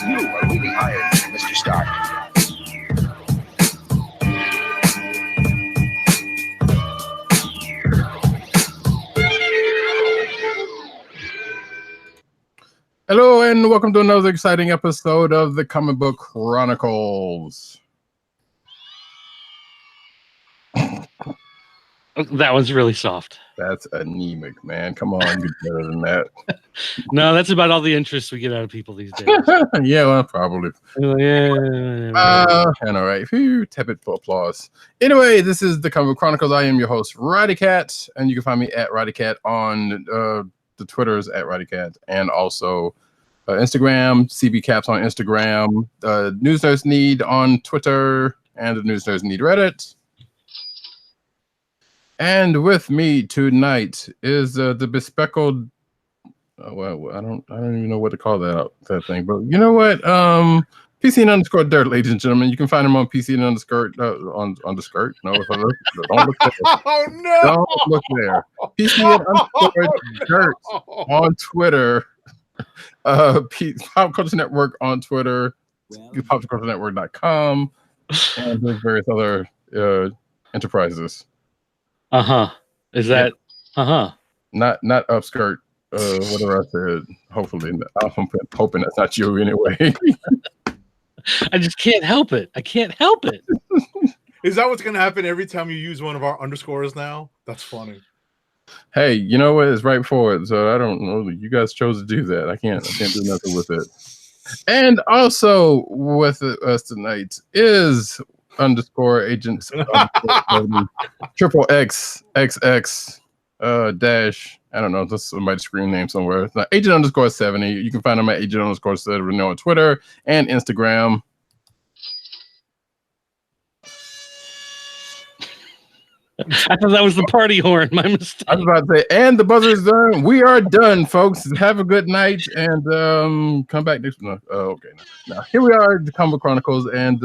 You are really hired, Mr. Stark. Hello and welcome to another exciting episode of the Comic Book Chronicles. That was really soft. That's anemic, man. Come on, get better than that. No, that's about all the interest we get out of people these days. Yeah, well, probably. Yeah. And all right, phew, tepid for applause. Anyway, this is the Comic Book Chronicles. I am your host, Roddy Cat, and you can find me at Roddy Cat on the Twitters at Roddy Cat, and also Instagram, CB Caps on Instagram, News Nerds Need on Twitter, and the News Nerds Need Reddit. And with me tonight is the bespeckled. Well, I don't even know what to call that thing, but you know what? PC _dirt, ladies and gentlemen. You can find him on PC on the skirt. No, if I look, don't look there. Oh no! Don't look there. PC _dirt on Twitter. Pop Culture Network on Twitter. PopCultureNetwork.com and there's various other enterprises. Is that Not upskirt. Whatever I said. Hopefully, I'm hoping that's not you anyway. I just can't help it. I can't help it. Is that what's gonna happen every time you use one of our underscores now? That's funny. Hey, you know what? It's right forward, so I don't know. You guys chose to do that. I can't do nothing with it. And also with us tonight is _agents triple XXX dash. I don't know. That's somebody's screen name somewhere. It's not agent _70. You can find them at agent _70 on Twitter and Instagram. I thought that was the party horn. My mistake. I was about to say, and the buzzer's done. We are done, folks. Have a good night and come back next month. Okay. Now here we are, the Comic Book Chronicles, and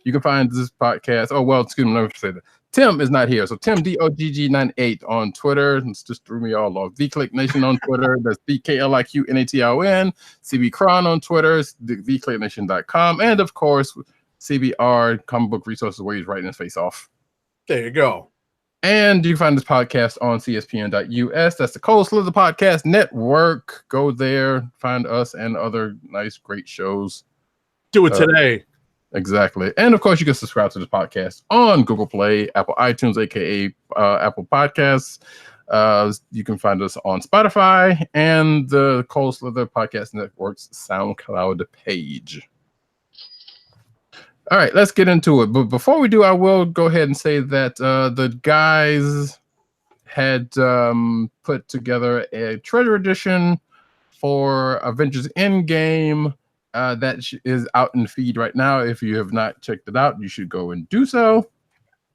you can find this podcast. Oh well, excuse me, let me say that. Tim is not here, so Tim DOGG98 on Twitter. It's just threw me all off. VCliq Nation on Twitter. That's VKLIQ NATION. CB Cron on Twitter. VCliqNation.com, and of course CBR Comic Book Resources, where he's writing his face off. There you go. And you can find this podcast on CSPN.us. That's the Cold Slither Podcast Network. Go there, find us and other nice, great shows. Do it today. Exactly. And of course, you can subscribe to this podcast on Google Play, Apple iTunes, aka Apple Podcasts. You can find us on Spotify and the Cold Slither Podcast Network's SoundCloud page. All right, let's get into it. But before we do, I will go ahead and say that the guys had put together a treasure edition for Avengers Endgame that is out in the feed right now. If you have not checked it out, you should go and do so.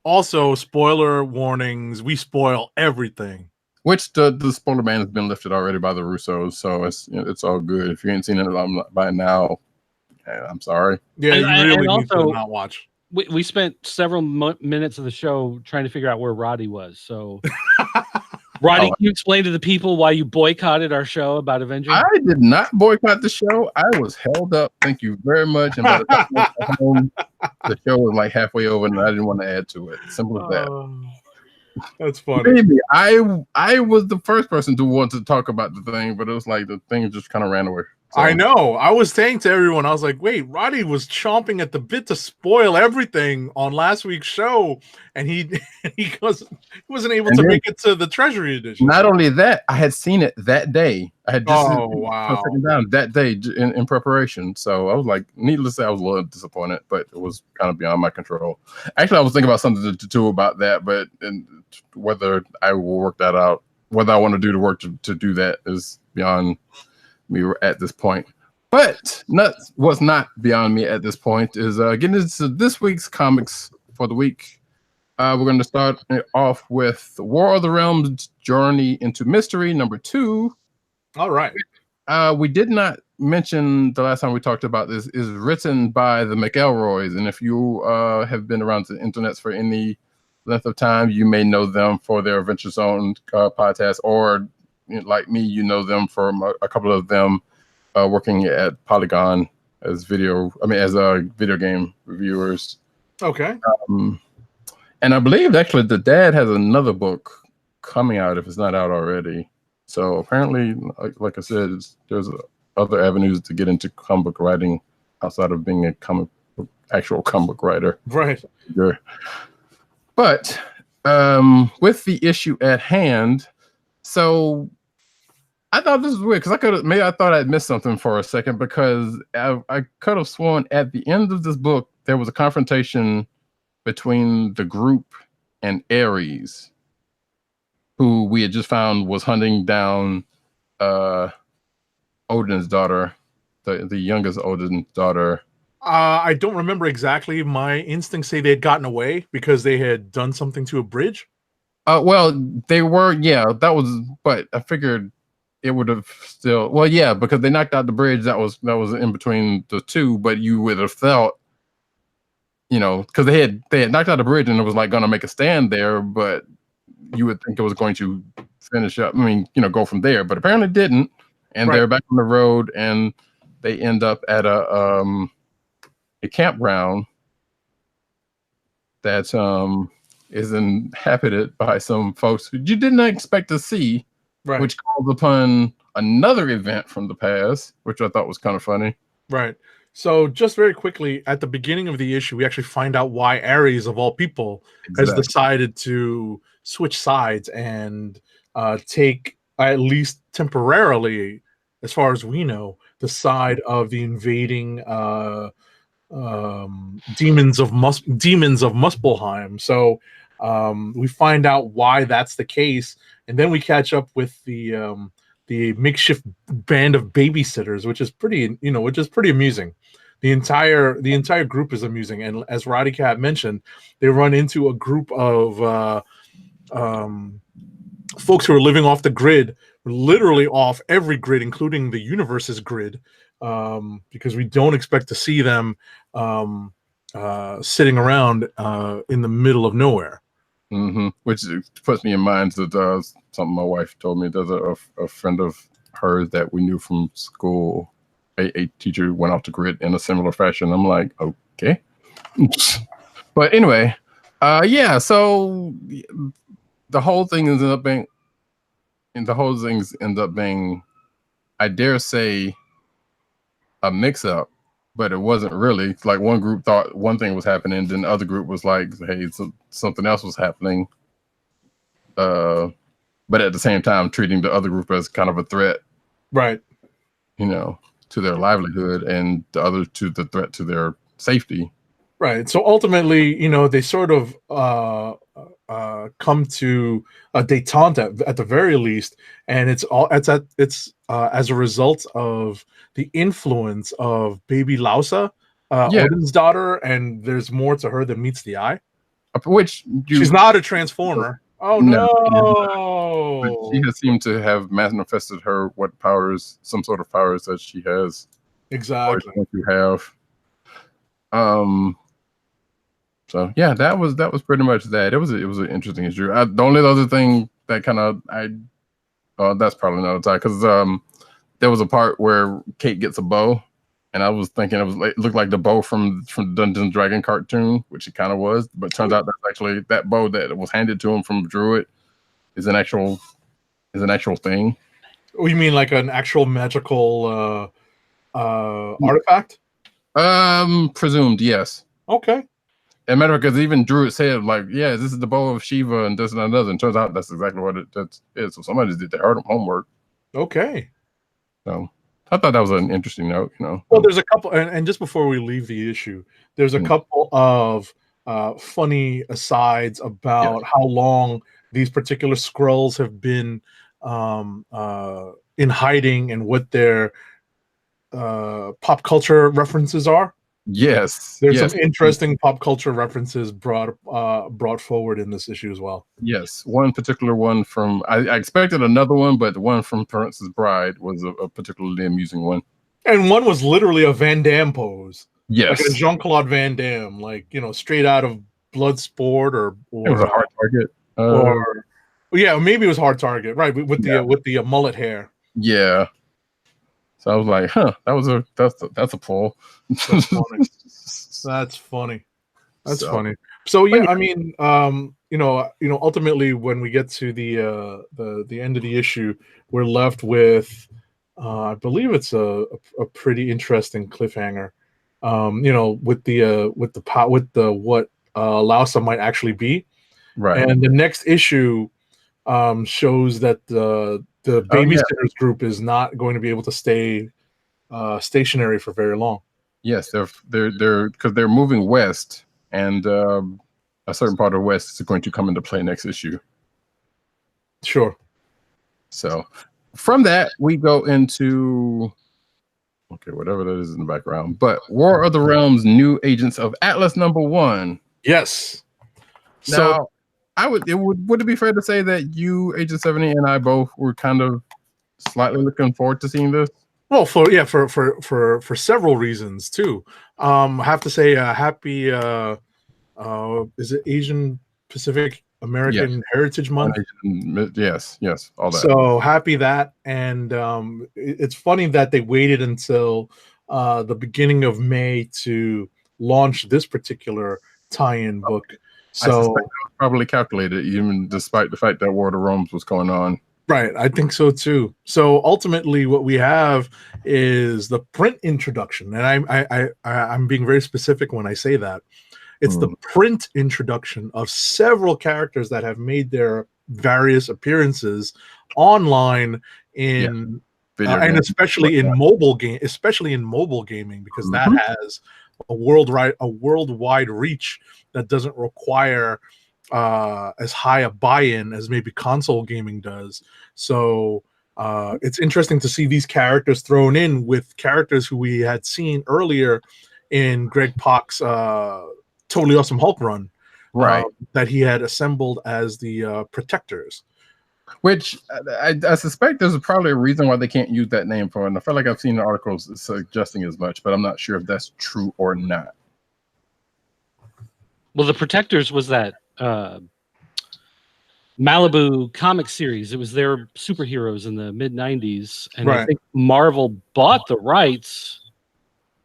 Also, spoiler warnings. We spoil everything. Which the spoiler ban has been lifted already by the Russos, so it's all good. If you ain't seen it by now, I'm sorry. Yeah, you really and need also, to not watch. We spent several minutes of the show trying to figure out where Roddy was. So, Roddy, can you explain to the people why you boycotted our show about Avengers? I did not boycott the show. I was held up. Thank you very much. And by the time I got home, the show was like halfway over, and I didn't want to add to it. Simple as that. That's funny. Maybe I was the first person to want to talk about the thing, but it was like the thing just kind of ran away. So. I know. I was saying to everyone, I was like, wait, Roddy was chomping at the bit to spoil everything on last week's show, and he wasn't able to make it to the Treasury edition. Not only that, I had seen it that day. I had just taken down that day in preparation. So I was like, needless to say, I was a little disappointed, but it was kind of beyond my control. Actually, I was thinking about something to do about that, but whether I will work that out, whether I want to do the work to do that is beyond me at this point. But what's not beyond me at this point is getting into this week's comics for the week. We're going to start off with War of the Realms Journey into Mystery #2. All right. We did not mention the last time we talked about this is written by the McElroys. And if you have been around the internet for any length of time, you may know them for their Adventure Zone podcast, or like me, you know them from a couple of them working at Polygon as video game reviewers. Okay. And I believe actually the dad has another book coming out if it's not out already. So apparently, like I said, there's other avenues to get into comic book writing outside of being actual comic book writer. Right. But with the issue at hand, so I thought this was weird because I thought I'd missed something for a second because I could have sworn at the end of this book there was a confrontation between the group and Ares, who we had just found was hunting down Odin's daughter, the youngest Odin's daughter. I don't remember exactly. My instincts say they had gotten away because they had done something to a bridge. Well, they were, that was, but I figured it would have still, because they knocked out the bridge that was in between the two, but you would have felt, because they had knocked out the bridge and it was like going to make a stand there, but you would think it was going to finish up. Go from there, but apparently it didn't. And They're back on the road, and they end up at a campground that is inhabited by some folks who you did not expect to see, which calls upon another event from the past, which I thought was kind of funny. Right. So just very quickly, at the beginning of the issue, we actually find out why Ares, of all people, has decided to switch sides and take, at least temporarily, as far as we know, the side of the invading demons of Muspelheim. So we find out why that's the case, and then we catch up with the makeshift band of babysitters, which is pretty amusing. The entire group is amusing, and as Roddy Cat mentioned, they run into a group of folks who are living off the grid, literally off every grid, including the universe's grid, because we don't expect to see them sitting around in the middle of nowhere. Mm-hmm. Which puts me in mind that something my wife told me. There's a friend of hers that we knew from school. A teacher went off the grid in a similar fashion. I'm like, okay. But anyway, so the whole thing ends up being, I dare say, a mix-up, but it wasn't really. It's like one group thought one thing was happening, then the other group was like, hey, something else was happening. But at the same time, treating the other group as kind of a threat. Right. To their livelihood, and the other to the threat to their safety. Right. So ultimately, they sort of come to a détente at the very least, and it's as a result of the influence of Baby Lausa, Odin's daughter, and there's more to her than meets the eye. Which she's not a transformer. Oh no! But she has seemed to have manifested some sort of powers that she has. Exactly. What you have. So yeah, that was pretty much that. It was an interesting issue. The only other thing that kind of that's probably not a tie, because there was a part where Kate gets a bow, and I was thinking it looked like the bow from Dungeons and Dragon cartoon, which it kind of was, but it turns out that's actually that bow that was handed to him from Druid is an actual thing. Oh, you mean like an actual magical artifact? Presumed, yes. Okay. And matter of fact, because even Druid said, like, yeah, this is the bow of Shiva and this and another. And turns out that's exactly what it is. So somebody did their homework. Okay. So I thought that was an interesting note, Well, there's a couple, and just before we leave the issue, there's a couple of funny asides about how long these particular scrolls have been in hiding and what their pop culture references are. Yes, there's some interesting pop culture references brought forward in this issue as well. Yes, one particular one from I expected another one, but the one from Princess Bride was a particularly amusing one. And one was literally a Van Damme pose. Yes, like a Jean-Claude Van Damme, like straight out of Bloodsport, or it was a Hard Target, or maybe it was Hard Target, right? With the mullet hair. Yeah. So I was like, huh, that's a pull. That's funny. That's funny. That's So, funny. So yeah, I mean, ultimately, when we get to the end of the issue, we're left with, I believe it's a pretty interesting cliffhanger. With the what Lausa might actually be, right. and the next issue shows that the babysitters group is not going to be able to stay stationary for very long. Yes, they're because they're moving west, and a certain part of West is going to come into play next issue. Sure. So from that, we go into whatever that is in the background. But War of the Realms, New Agents of Atlas #1. Yes. Now, would it be fair to say that you, Agent 70, and I both were kind of slightly looking forward to seeing this? Well, for several reasons too. I have to say, happy. Is it Asian Pacific American Heritage Month? Yes, all that. So happy that, and it's funny that they waited until the beginning of May to launch this particular tie-in book. So I suspect it was probably calculated, even despite the fact that War of the Realms was going on. Right, I think so too. So ultimately, what we have is the print introduction, and I'm being very specific when I say that. It's the print introduction of several characters that have made their various appearances online and especially in mobile gaming, because that has a worldwide reach that doesn't require as high a buy-in as maybe console gaming does. So it's interesting to see these characters thrown in with characters who we had seen earlier in Greg Pak's Totally Awesome Hulk run, right? That he had assembled as the Protectors. Which I suspect there's probably a reason why they can't use that name for it. And I feel like I've seen the articles suggesting as much, but I'm not sure if that's true or not. Well, the Protectors was that Malibu comic series. It was their superheroes in the mid-90s, and I think Marvel bought the rights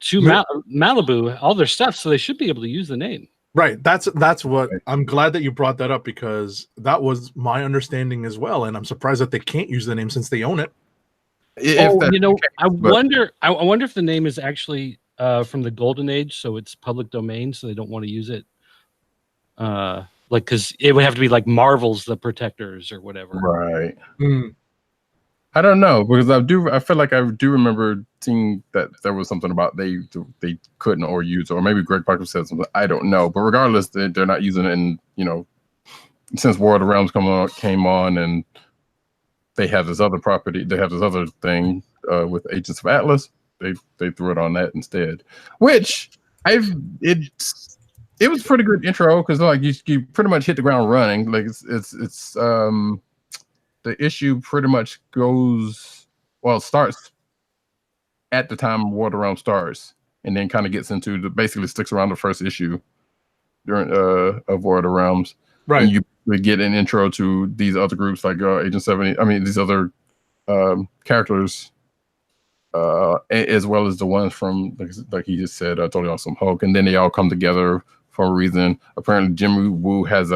to Malibu, all their stuff, so they should be able to use the name. Right. That's what I'm glad that you brought that up, because that was my understanding as well, and I'm surprised that they can't use the name since they own it. I wonder if the name is actually from the Golden Age, so it's public domain, so they don't want to use it. Because it would have to be like Marvel's The Protectors or whatever. Right. I don't know, because I feel like I do remember seeing that there was something about they couldn't or use, or maybe Greg Parker said something. I don't know, but regardless, they're not using it. And since War of the Realms came on, and they have this other property, they have this other thing with Agents of Atlas. They threw it on that instead, which it was a pretty good intro, because like you pretty much hit the ground running. Like it's the issue pretty much starts at the time War of the Realms starts, and then kind of gets into basically sticks around the first issue during of War of the Realms. Right. And you get an intro to these other groups like Agent 70. I mean, these other characters, as well as the ones from like he just said, Totally Awesome Hulk, and then they all come together for a reason. Apparently, Jimmy Woo has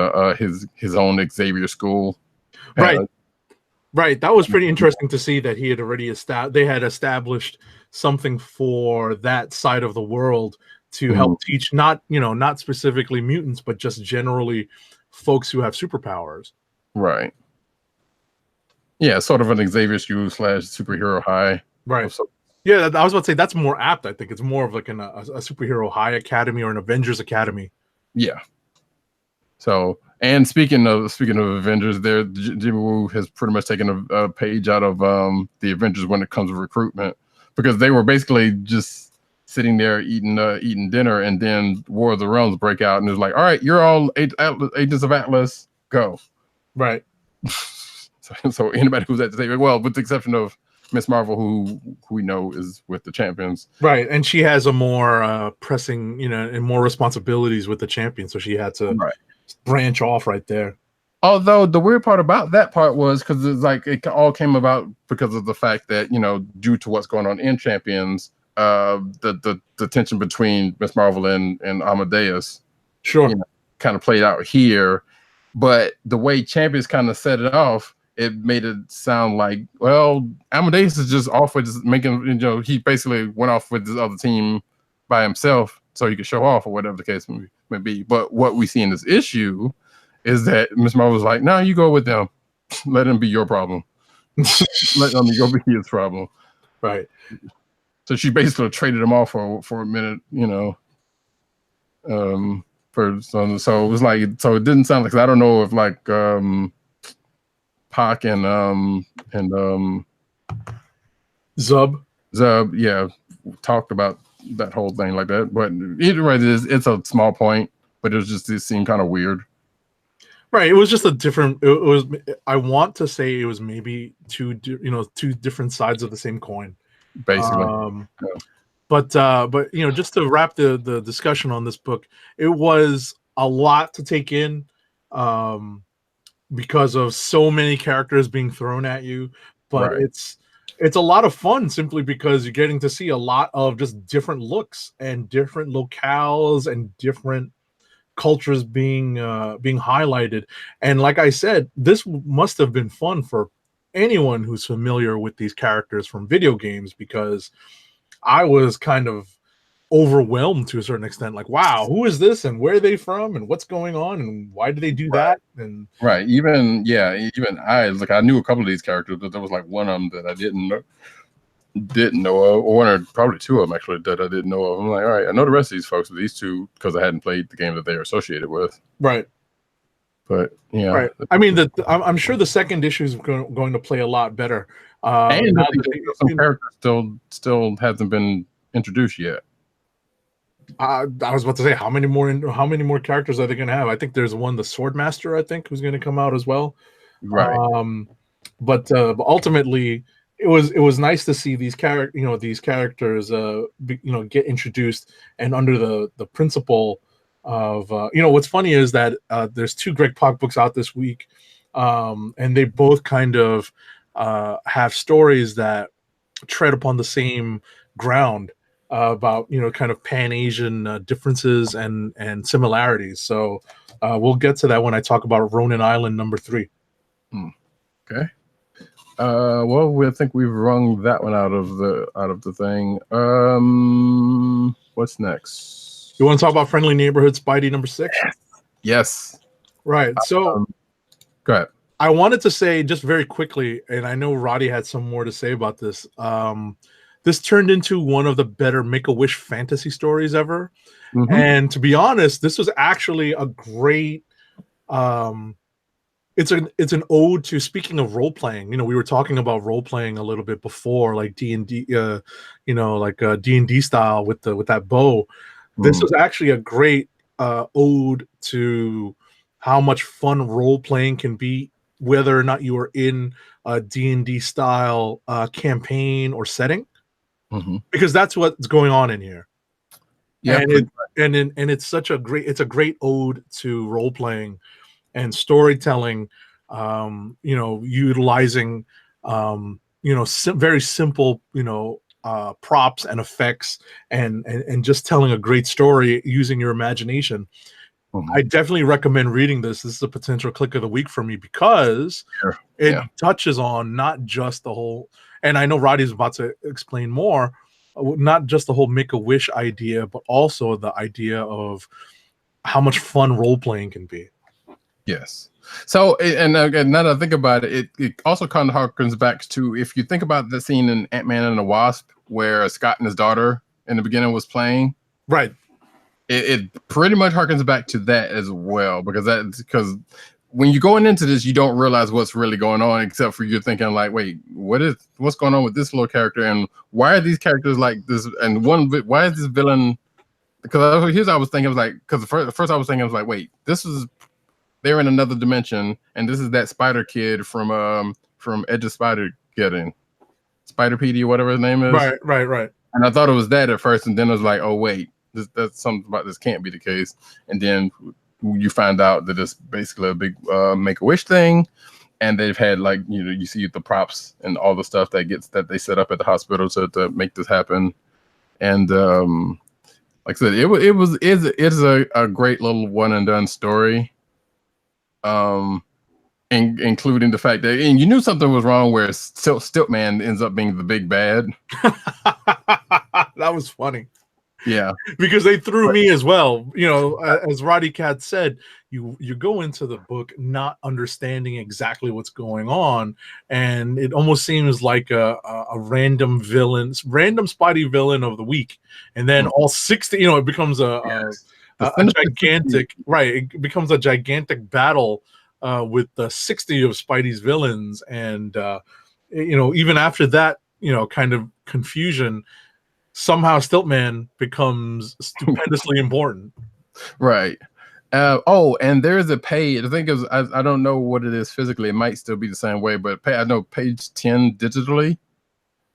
his own Xavier school. Right. That was pretty interesting to see that he had already established something for that side of the world to help teach not specifically mutants, but just generally folks who have superpowers. Right. Yeah, sort of an Xavier school / superhero high. Right. Yeah, I was about to say that's more apt. I think it's more of like a superhero high academy or an Avengers academy. Yeah. So, and speaking of Avengers, Jimmy Woo has pretty much taken a page out of the Avengers when it comes to recruitment, because they were basically just sitting there eating dinner, and then War of the Realms break out, and it was like, all right, you're all Agents of Atlas, go. Right. So anybody who's at the table, well, with the exception of Miss Marvel, who we know is with the Champions. Right, and she has a more pressing, and more responsibilities with the Champions, so she had to branch off right there. Although the weird part about that part was because it's like it all came about because of the fact that, you know, due to what's going on in Champions, the tension between Miss Marvel and Amadeus, Sure, you know, kind of played out here. But the way Champions kind of set it off, it made it sound like, well, Amadeus is just off with just making, you know, he basically went off with this other team by himself so he could show off or whatever the case may be. But what we see in this issue is that Miss Marvel was like, no, you go with them. Let him be your problem. Let them go be his problem. right. So she basically traded him off for a minute, you know. So it was like, so it didn't sound like, I don't know if like Pac and Zub. yeah, talked about that whole thing like that. But either way, it's a small point, but it seemed kind of weird. Right. It was just a different. It was. I want to say it was maybe two different sides of the same coin. Basically. Yeah. But you know, just to wrap the discussion on this book, it was a lot to take in, because of so many characters being thrown at you. But Right. it's a lot of fun simply because you're getting to see a lot of just different looks and different locales and different cultures being highlighted. And like I said, this must have been fun for anyone who's familiar with these characters from video games, because I was kind of overwhelmed to a certain extent. Like, wow, who is this and where are they from and what's going on and why do they do that? And right. Even I knew a couple of these characters, but there was like one of them that I didn't know of, or one or probably two of them actually that I didn't know of. I'm like, all right, I know the rest of these folks, but these two, because I hadn't played the game that they're associated with. right. But yeah, Right. I mean, I'm sure the second issue is going to play a lot better. and Now I think that some characters still hasn't been introduced yet. I was about to say, how many more characters are they going to have? I think there's one, the Swordmaster, I think, who's going to come out as well. Right. But ultimately, it was nice to see these characters get introduced, and under the principle of what's funny is that there's two Greg Pak books out this week, and they both kind of have stories that tread upon the same ground, about kind of Pan-Asian differences and similarities. So we'll get to that when I talk about Ronin Island #3. Okay. Well, I think we've wrung that one out of the thing. What's next? You want to talk about Friendly Neighborhood Spidey #6? Yes. Right. So go ahead. I wanted to say just very quickly, and I know Roddy had some more to say about this. This turned into one of the better Make-A-Wish fantasy stories ever. Mm-hmm. And to be honest, this was actually a great it's an ode to, speaking of role playing. We were talking about role playing a little bit before, like D&D, like D&D style with that bow. This was actually a great ode to how much fun role playing can be, whether or not you are in a D&D style campaign or setting, because that's what's going on in here. Yeah, and it's such a great ode to role playing and storytelling, utilizing very simple props and effects, and just telling a great story using your imagination. I definitely recommend reading this. This is a potential click of the week for me, because it touches on not just the whole, and I know Roddy's about to explain more, not just the whole Make-A-Wish idea, but also the idea of how much fun role-playing can be. Yes. So, and again, now that I think about it, it also kind of harkens back to, if you think about the scene in Ant-Man and the Wasp where Scott and his daughter in the beginning was playing. Right. It pretty much harkens back to that as well, because when you're going into this, you don't realize what's really going on, except for you're thinking like, wait, what's going on with this little character, and why are these characters like this? And why is this villain? Because here's what I was thinking, because first I was thinking, I was like, wait, they're in another dimension, and this is that Spider Kid from Edge of Spider-Geddon, Spider-PD, whatever his name is. Right. And I thought it was that at first, and then I was like, oh wait, that's something about this can't be the case. And then you find out that it's basically a big Make-A-Wish thing, and they've had like you see the props and all the stuff that they set up at the hospital to make this happen, and like I said, it's a great little one and done story, including the fact that you knew something was wrong where Stiltman ends up being the big bad. That was funny. Yeah, because they threw me as well. As Roddy Cat said, you go into the book not understanding exactly what's going on, and it almost seems like a random Spidey villain of the week, and then all 60. It becomes a gigantic It becomes a gigantic battle with the 60 of Spidey's villains, and even after that, kind of confusion. Somehow Stiltman becomes stupendously important. Right. And there's a page. I think I don't know what it is physically. It might still be the same way, but I know page 10 digitally,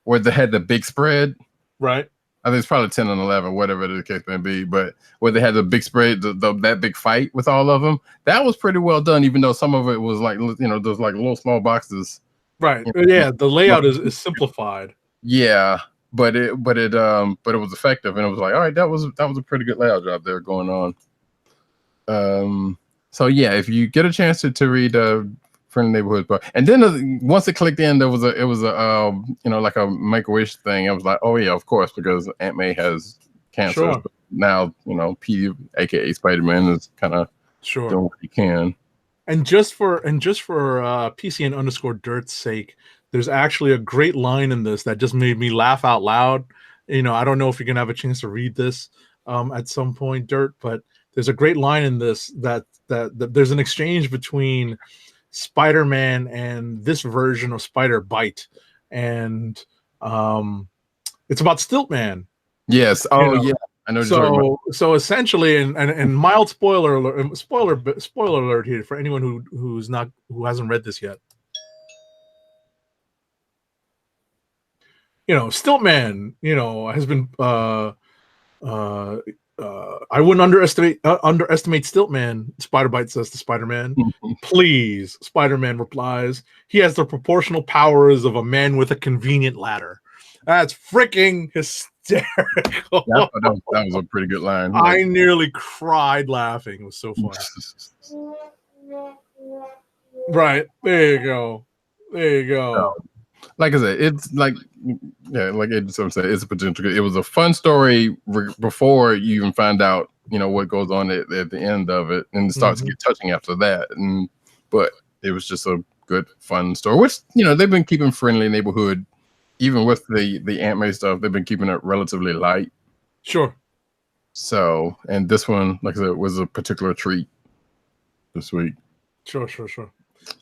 where they had the big spread. Right. I think it's probably 10 and 11, whatever the case may be. But where they had the big spread, that big fight with all of them, that was pretty well done. Even though some of it was like there's like little small boxes. Right. Yeah. The layout is simplified. Yeah. But it was effective, and it was like, all right, that was a pretty good layout job there going on. So yeah, if you get a chance to read Friendly Neighborhood book, and then once it clicked in, it was a like a Make-A-Wish thing. I was like, oh yeah, of course, because Aunt May has cancer. Sure. But now P, aka Spider-Man, is kind of doing what he can. And just for PCN _ Dirt's sake. There's actually a great line in this that just made me laugh out loud. I don't know if you're gonna have a chance to read this at some point, Dirt, but there's a great line in this that there's an exchange between Spider-Man and this version of Spider-Bite, and it's about Stiltman. Yes. Oh yeah. I know. So essentially, and mild spoiler alert here for anyone who hasn't read this yet. Stiltman, has been. I wouldn't underestimate Stiltman. Spider-Bite says to Spider-Man. Please, Spider-Man replies. He has the proportional powers of a man with a convenient ladder. That's freaking hysterical. That was a pretty good line. I nearly cried laughing. It was so funny. Right. There you go. Like I said, it's like it's a potential. It was a fun story before you even find out, what goes on at the end of it, and it starts to get touching after that. But it was just a good, fun story, which they've been keeping Friendly Neighborhood, even with the Aunt May stuff. They've been keeping it relatively light. Sure. So, and this one, like I said, was a particular treat this week. Sure.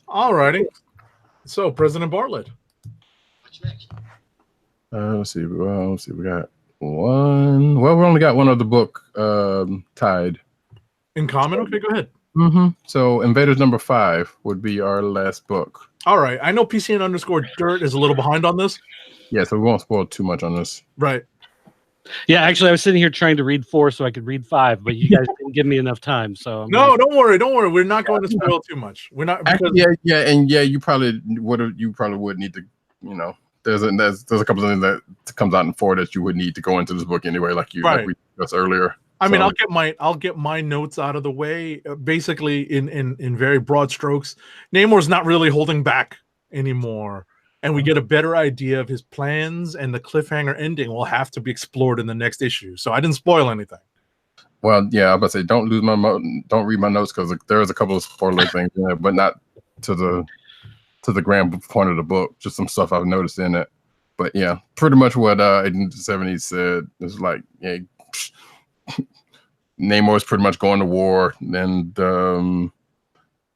All righty. So, President Bartlett. Let's see. We got one. Well, we only got one other book tied. In common? Okay, go ahead. So, Invaders #5 would be our last book. All right. I know PCN _ Dirt is a little behind on this. Yeah, so we won't spoil too much on this. Right. Yeah, actually, I was sitting here trying to read 4 so I could read 5, but you guys didn't give me enough time. So don't worry. We're not going to spoil too much. We're not. Because... You probably would need to, there's a couple of things that comes out in 4 that you would need to go into this book anyway, like we discussed earlier. I mean, I'll get my notes out of the way. Basically, in very broad strokes, Namor's not really holding back anymore, and we get a better idea of his plans, and the cliffhanger ending will have to be explored in the next issue. So I didn't spoil anything. Well, yeah, I was about to say don't read my notes, because there's a couple of spoiler things in there, but not to the grand point of the book. Just some stuff I've noticed in it. But yeah, pretty much what Agent 70 said is like, yeah, Namor's pretty much going to war, and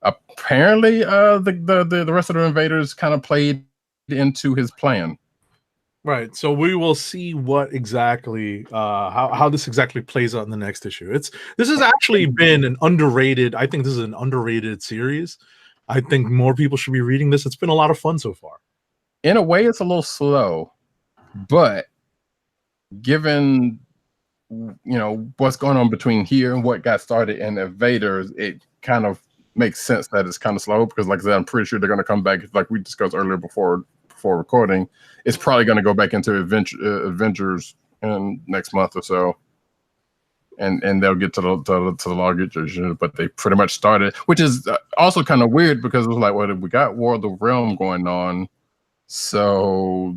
apparently the rest of the invaders kind of played into his plan. Right. So we will see what exactly how this exactly plays out in the next issue. This has actually been an underrated. I think this is an underrated series. I think more people should be reading this. It's been a lot of fun so far. In a way, it's a little slow, but given what's going on between here and what got started in Invaders, it kind of makes sense that it's kind of slow because, like I said, I'm pretty sure they're going to come back, like we discussed earlier before recording. It's probably going to go back into Avengers in next month or so, and they'll get to the luggage, but they pretty much started, which is also kind of weird because it was like, well, we got War of the Realm going on, so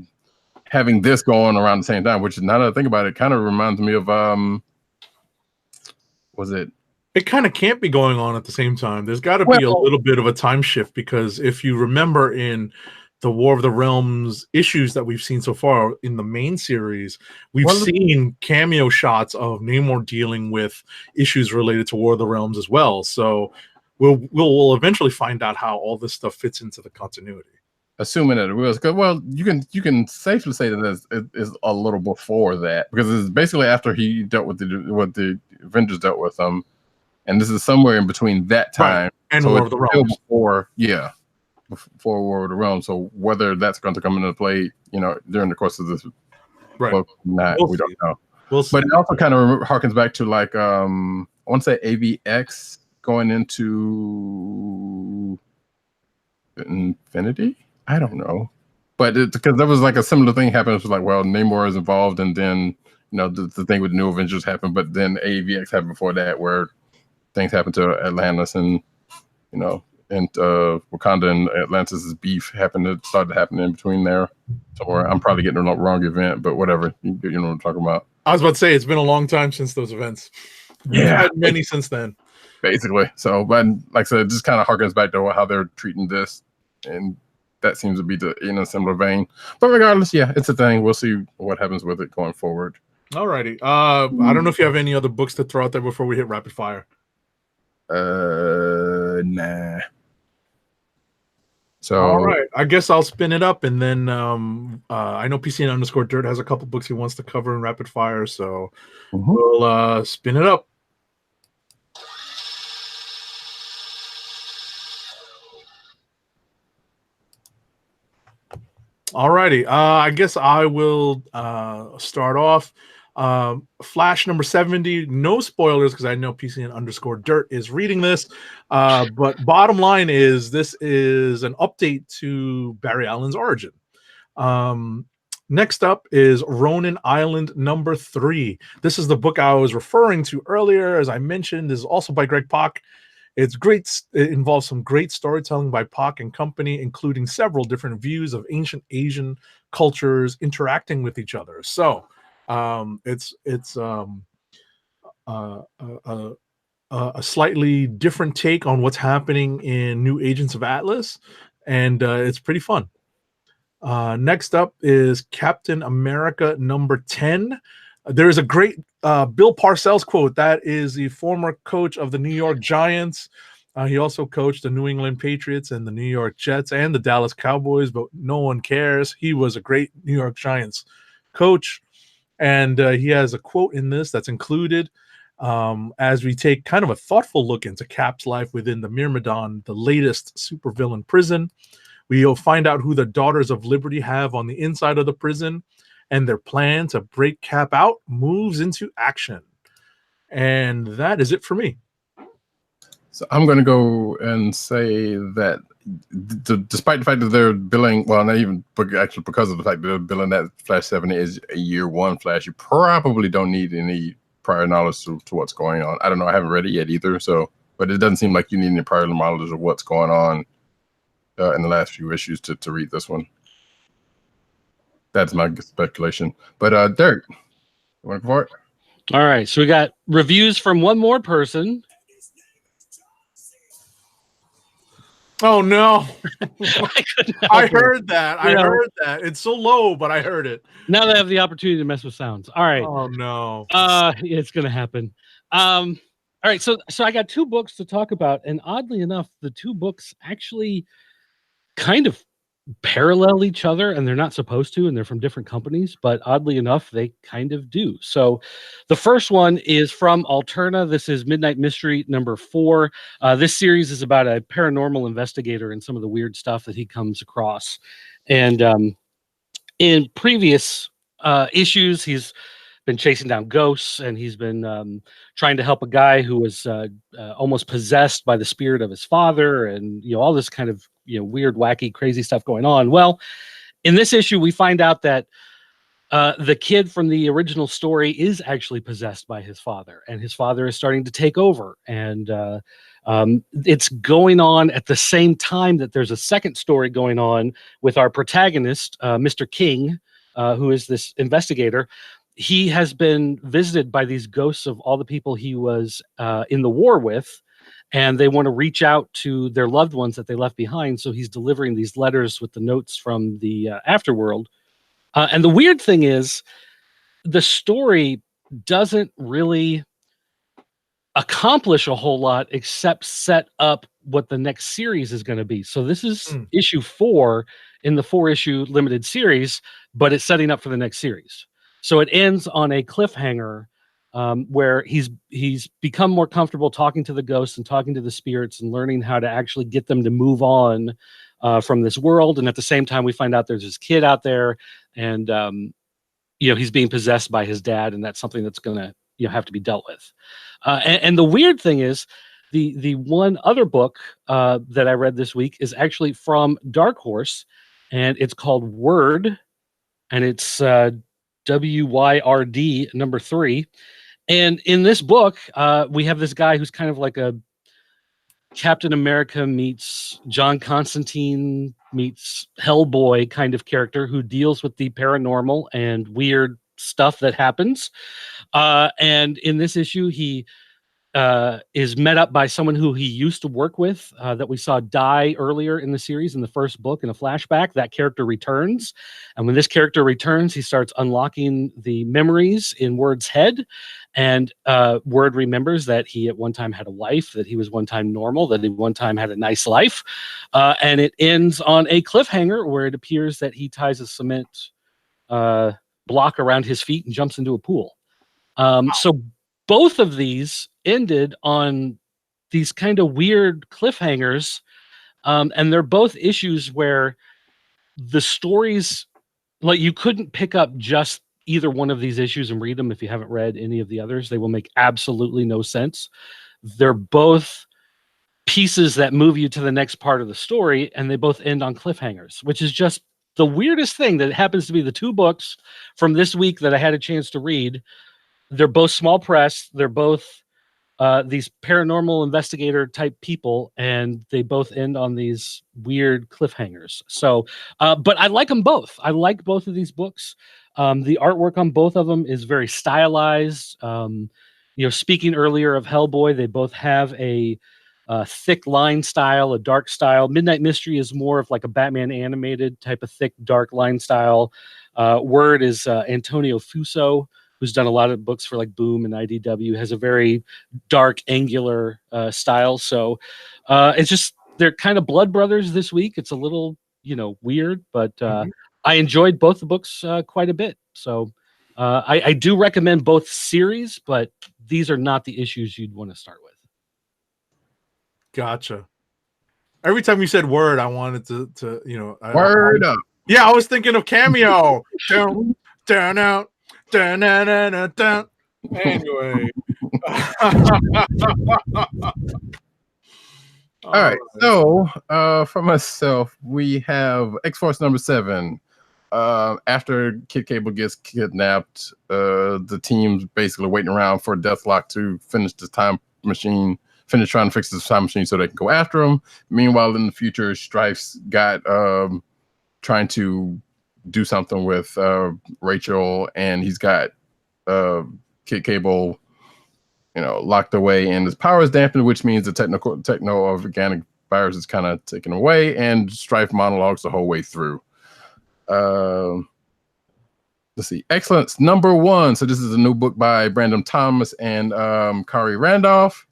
having this going around the same time, which now that I think about it, kind of reminds me of was it? It kind of can't be going on at the same time. There's got to be a little bit of a time shift because if you remember in the War of the Realms issues that we've seen so far in the main series, we've seen cameo shots of Namor dealing with issues related to War of the Realms as well. So we'll eventually find out how all this stuff fits into the continuity. Assuming that it will, well, you can safely say that it is a little before that because it's basically after he dealt with the Avengers dealt with them. And this is somewhere in between that time right. And so War of the Realms. Before War of the Realms. So whether that's going to come into play, during the course of this book, we don't know. We'll see. But it also kind of harkens back to like I want to say AVX going into Infinity. I don't know, but because there was like a similar thing happened. It was like, well, Namor is involved, and then the thing with the New Avengers happened, but then AVX happened before that, where things happened to Atlantis, and Wakanda and Atlantis' beef started happening in between there somewhere. I'm probably getting the wrong event, but whatever. You know what I'm talking about. I was about to say it's been a long time since those events. We've had many since then. Basically. So, but like I said, it just kind of harkens back to how they're treating this, and that seems to be in a similar vein. But regardless, it's a thing. We'll see what happens with it going forward. Alrighty. I don't know if you have any other books to throw out there before we hit rapid fire. Nah. So all right, I guess I'll spin it up, and then I know PC_Dirt has a couple books he wants to cover in rapid fire, so we'll spin it up. Alrighty, I guess I will start off. Flash number 70, no spoilers because I know PC_Dirt is reading this, but bottom line is this is an update to Barry Allen's origin. Next up is Ronin Island number 3. This is the book I was referring to earlier. As I mentioned, this is also by Greg Pak. It's great. It involves some great storytelling by Pak and company, including several different views of ancient Asian cultures interacting with each other. So it's a slightly different take on what's happening in New Agents of Atlas, and it's pretty fun. Next up is Captain America number 10. There is a great Bill Parcells quote. That is the former coach of the New York Giants. He also coached the New England Patriots and the New York Jets and the Dallas Cowboys, but no one cares. He was a great New York Giants coach. And he has a quote in this that's included as we take kind of a thoughtful look into Cap's life within the Myrmidon, the latest supervillain prison. We'll find out who the Daughters of Liberty have on the inside of the prison, and their plan to break Cap out moves into action. And that is it for me. So I'm going to go and say that despite the fact that they're billing, well, not even actually because of the fact that they're billing that Flash 70 is a year one Flash, you probably don't need any prior knowledge to what's going on. I don't know. I haven't read it yet either. So, but it doesn't seem like you need any prior knowledge of what's going on in the last few issues to read this one. That's my speculation. But Derek, you want to go for it? All right. So we got reviews from one more person. Oh no! I heard that. I heard that. It's so low, but I heard it. Now they have the opportunity to mess with sounds. All right. Oh no! It's gonna happen. All right. So I got two books to talk about, and oddly enough, the two books actually kind of parallel each other, and they're not supposed to, and they're from different companies, but oddly enough they kind of do. So the first one is from Alterna. This is Midnight Mystery number 4. This series is about a paranormal investigator and some of the weird stuff that he comes across, and in previous issues he's been chasing down ghosts, and he's been trying to help a guy who was almost possessed by the spirit of his father, and all this kind of weird, wacky, crazy stuff going on. Well, in this issue, we find out that the kid from the original story is actually possessed by his father, and his father is starting to take over. And it's going on at the same time that there's a second story going on with our protagonist, Mr. King, who is this investigator. He has been visited by these ghosts of all the people he was in the war with, and they want to reach out to their loved ones that they left behind. So he's delivering these letters with the notes from the afterworld. And the weird thing is, the story doesn't really accomplish a whole lot except set up what the next series is going to be. So this is issue 4 in the 4-issue limited series, but it's setting up for the next series. So it ends on a cliffhanger where he's become more comfortable talking to the ghosts and talking to the spirits and learning how to actually get them to move on from this world. And at the same time, we find out there's this kid out there, and he's being possessed by his dad, and that's something that's going to have to be dealt with. And the weird thing is, the one other book that I read this week is actually from Dark Horse, and it's called Word, and it's WYRD number 3. And in this book, we have this guy who's kind of like a Captain America meets John Constantine meets Hellboy kind of character who deals with the paranormal and weird stuff that happens. And in this issue, he is met up by someone who he used to work with that we saw die earlier in the series in the first book in a flashback. That character returns. And when this character returns, he starts unlocking the memories in Word's head. And Word remembers that he at one time had a wife, that he was one time normal, that he one time had a nice life. And it ends on a cliffhanger where it appears that he ties a cement block around his feet and jumps into a pool. So both of these ended on these kind of weird cliffhangers. And they're both issues where the stories, like, you couldn't pick up just either one of these issues and read them if you haven't read any of the others. They will make absolutely no sense. They're both pieces that move you to the next part of the story, and they both end on cliffhangers, which is just the weirdest thing. That happens to be the 2 books from this week that I had a chance to read. They're both small press. They're both these paranormal investigator type people, and they both end on these weird cliffhangers. So, but I like them both. I like both of these books. The artwork on both of them is very stylized. Speaking earlier of Hellboy, they both have a thick line style, a dark style. Midnight Mystery is more of like a Batman animated type of thick, dark line style. Word is Antonio Fuso, who's done a lot of books for like Boom and IDW, has a very dark, angular style. So it's just, they're kind of blood brothers this week. It's a little, weird, but I enjoyed both the books quite a bit. So I do recommend both series, but these are not the issues you'd want to start with. Gotcha. Every time you said Word, I wanted to Word up. Yeah, I was thinking of Cameo. Down out. Dun. Anyway. All right. So for myself, we have X-Force number 7. After Kid Cable gets kidnapped, the team's basically waiting around for Deathlock to finish the time machine, finish trying to fix this time machine so they can go after him. Meanwhile, in the future, Strife's got trying to do something with Rachel, and he's got Kid Cable, locked away, and his power is dampened, which means the techno-organic virus is kind of taken away, and Strife monologues the whole way through. Let's see. Excellence number 1. So this is a new book by Brandon Thomas and Kari Randolph.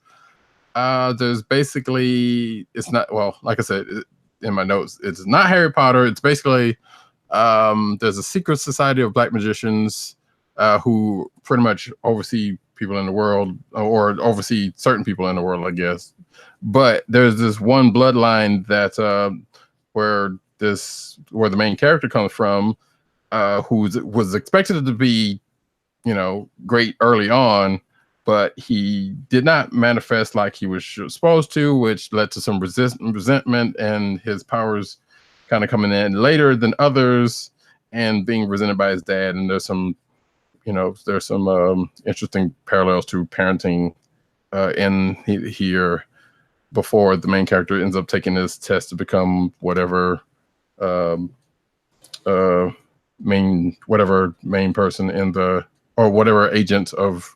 There's basically, it's not, well, like I said in my notes, it's not Harry Potter. It's basically there's a secret society of black magicians who pretty much oversee people in the world, or oversee certain people in the world, I guess. But there's this one bloodline that where the main character comes from, who was expected to be great early on, but he did not manifest like he was supposed to, which led to some resentment and his powers kind of coming in later than others and being resented by his dad. And there's some interesting parallels to parenting in here before the main character ends up taking this test to become whatever main person in the, or whatever agent of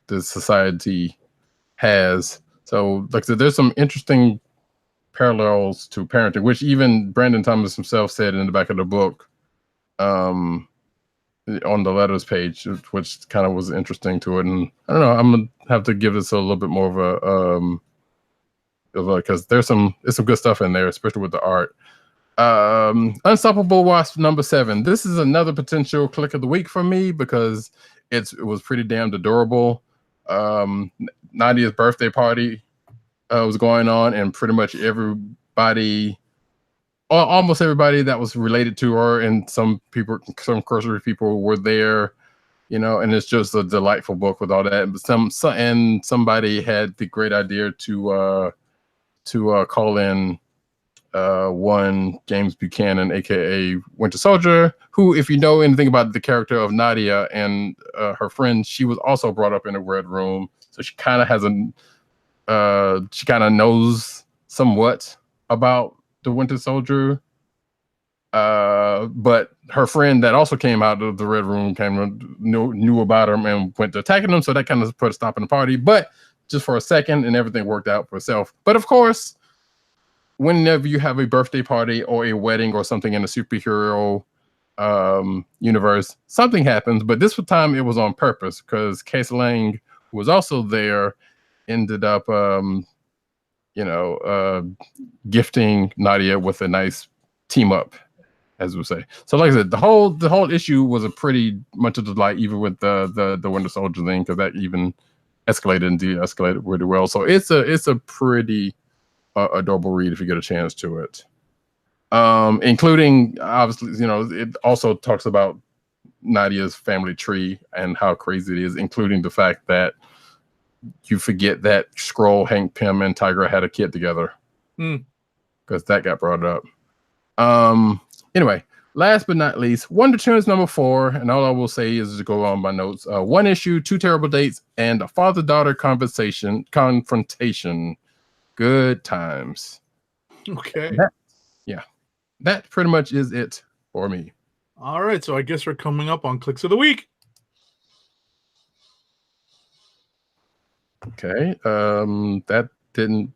the society has. So like I said, there's some interesting parallels to parenting, which even Brandon Thomas himself said in the back of the book, on the letters page, which kind of was interesting to it. And I don't know, I'm gonna have to give this a little bit more of a because it's some good stuff in there, especially with the art. Unstoppable Wasp number 7. This is another potential click of the week for me because it was pretty damn adorable. Nadia's birthday party was going on, and pretty much everybody, almost everybody that was related to her, and some cursory people were there, and it's just a delightful book with all that. But somebody had the great idea to call in one James Buchanan, aka Winter Soldier, who, if you know anything about the character of Nadia and her friend, she was also brought up in a Red Room, so she kind of has she kind of knows somewhat about the Winter Soldier. But her friend that also came out of the Red Room knew about him and went to attacking him, so that kind of put a stop in the party, but just for a second, and everything worked out for itself. But of course, whenever you have a birthday party or a wedding or something in a superhero universe, something happens. But this time it was on purpose, because Case Lang, who was also there, ended up gifting Nadia with a nice team up, as we say. So like I said, the whole issue was a pretty much a delight, even with the Winter Soldier thing, because that even escalated and de-escalated really well. So it's a pretty adorable read if you get a chance to it. Including, obviously, it also talks about Nadia's family tree and how crazy it is, including the fact that you forget that Skrull, Hank Pym, and Tigra had a kid together, because that got brought up. Anyway, last but not least, Wonder Twins number 4, and all I will say is to go on my notes. 1 issue, 2 terrible dates, and a father-daughter confrontation. Good times. Okay. That pretty much is it for me. All right, so I guess we're coming up on Clicks of the Week. Okay. That didn't.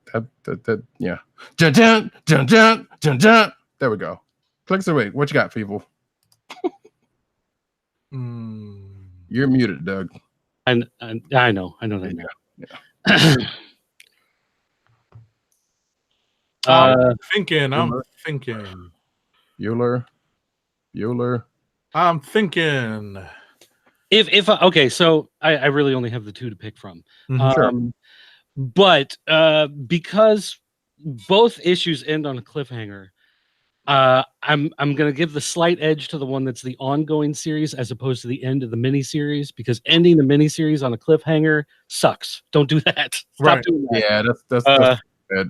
Yeah. Jun jun jun jun jun jun. There we go. Clicks of the week. What you got, people? You're muted, Doug. I know that now. Yeah. I'm thinking. Bueller. I'm thinking. Okay, so I really only have the 2 to pick from. Sure. But because both issues end on a cliffhanger, I'm gonna give the slight edge to the one that's the ongoing series as opposed to the end of the miniseries, because ending the miniseries on a cliffhanger sucks. Don't do that. Stop doing that. Yeah, that's bad.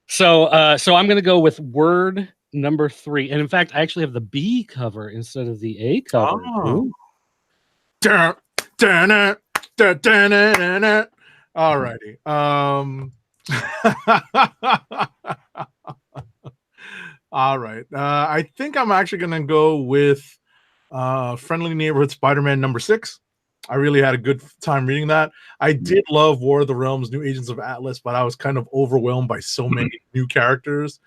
So I'm gonna go with Word number 3, and in fact, I actually have the B cover instead of the A cover. Oh. Alrighty. All right. I think I'm actually gonna go with Friendly Neighborhood Spider-Man number 6. I really had a good time reading that. I did love War of the Realms, New Agents of Atlas, but I was kind of overwhelmed by so many new characters.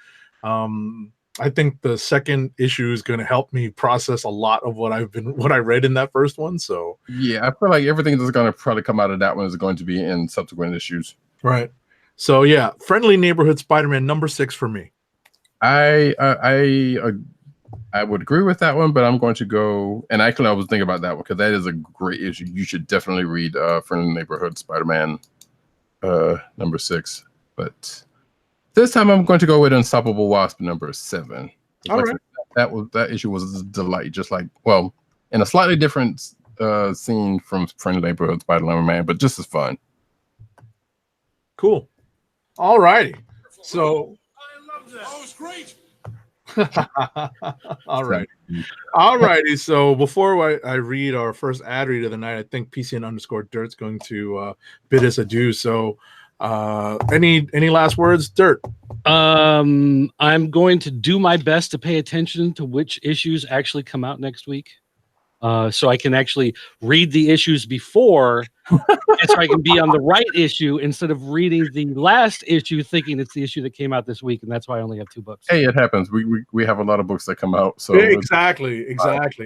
I think the second issue is going to help me process a lot of what I read in that first one. So yeah, I feel like everything that's going to probably come out of that one is going to be in subsequent issues. Right. So yeah, Friendly Neighborhood Spider-Man number 6 for me. I would agree with that one, but I'm going to go. And actually, I was thinking about that one because that is a great issue. You should definitely read Friendly Neighborhood Spider-Man number 6. But this time, I'm going to go with Unstoppable Wasp number 7. All right. That issue was a delight, just like, well, in a slightly different scene from Friendly Neighborhood Spider Man, but just as fun. Cool. All righty. So I love that. Oh, it's great. all right. All righty. So before I read our first ad read of the night, I think PCN_Dirt's going to bid us adieu. So any last words, Dirt? I'm going to do my best to pay attention to which issues actually come out next week. So I can actually read the issues before, and so I can be on the right issue instead of reading the last issue thinking it's the issue that came out this week, and that's why I only have 2 books. Hey, it happens. We have a lot of books that come out. So Exactly.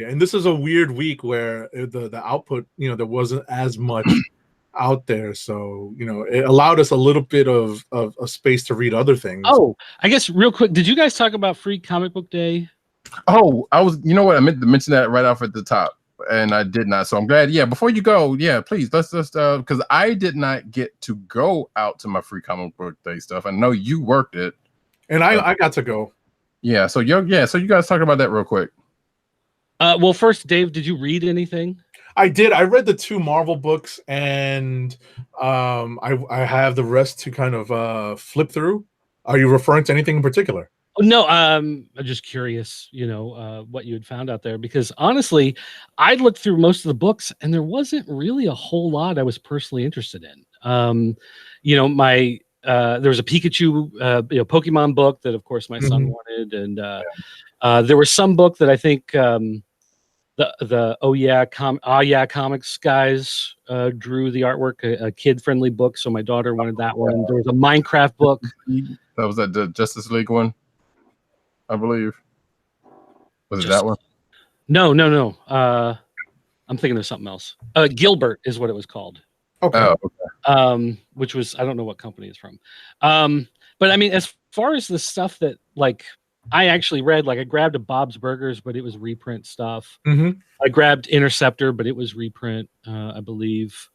And this is a weird week where the output, there wasn't as much out there, so it allowed us a little bit of space to read other things. Oh, I guess real quick, did you guys talk about Free Comic Book Day? Oh, I meant to mention that right off at the top, and I did not. So I'm glad. Yeah, before you go, yeah, please let's just because I did not get to go out to my Free Comic Book Day stuff. I know you worked it, and I got to go. Yeah, so you guys talk about that real quick. Well, first, Dave, did you read anything? I did. I read the 2 Marvel books, and I have the rest to kind of flip through. Are you referring to anything in particular? No, I'm just curious, what you had found out there, because honestly, I looked through most of the books and there wasn't really a whole lot I was personally interested in. There was a Pikachu, Pokemon book that, of course, my son wanted, and there was some book that I think the Comics guys drew the artwork, a kid-friendly book, so my daughter wanted that one. There was a Minecraft book. That was the Justice League one, I believe. Was it that one? No. I'm thinking of something else. Gilbert is what it was called. Okay. Oh, okay. Which was, I don't know what company it's from. But I mean, as far as the stuff that I actually read, I grabbed a Bob's Burgers, but it was reprint stuff. I grabbed Interceptor, but it was reprint, I believe.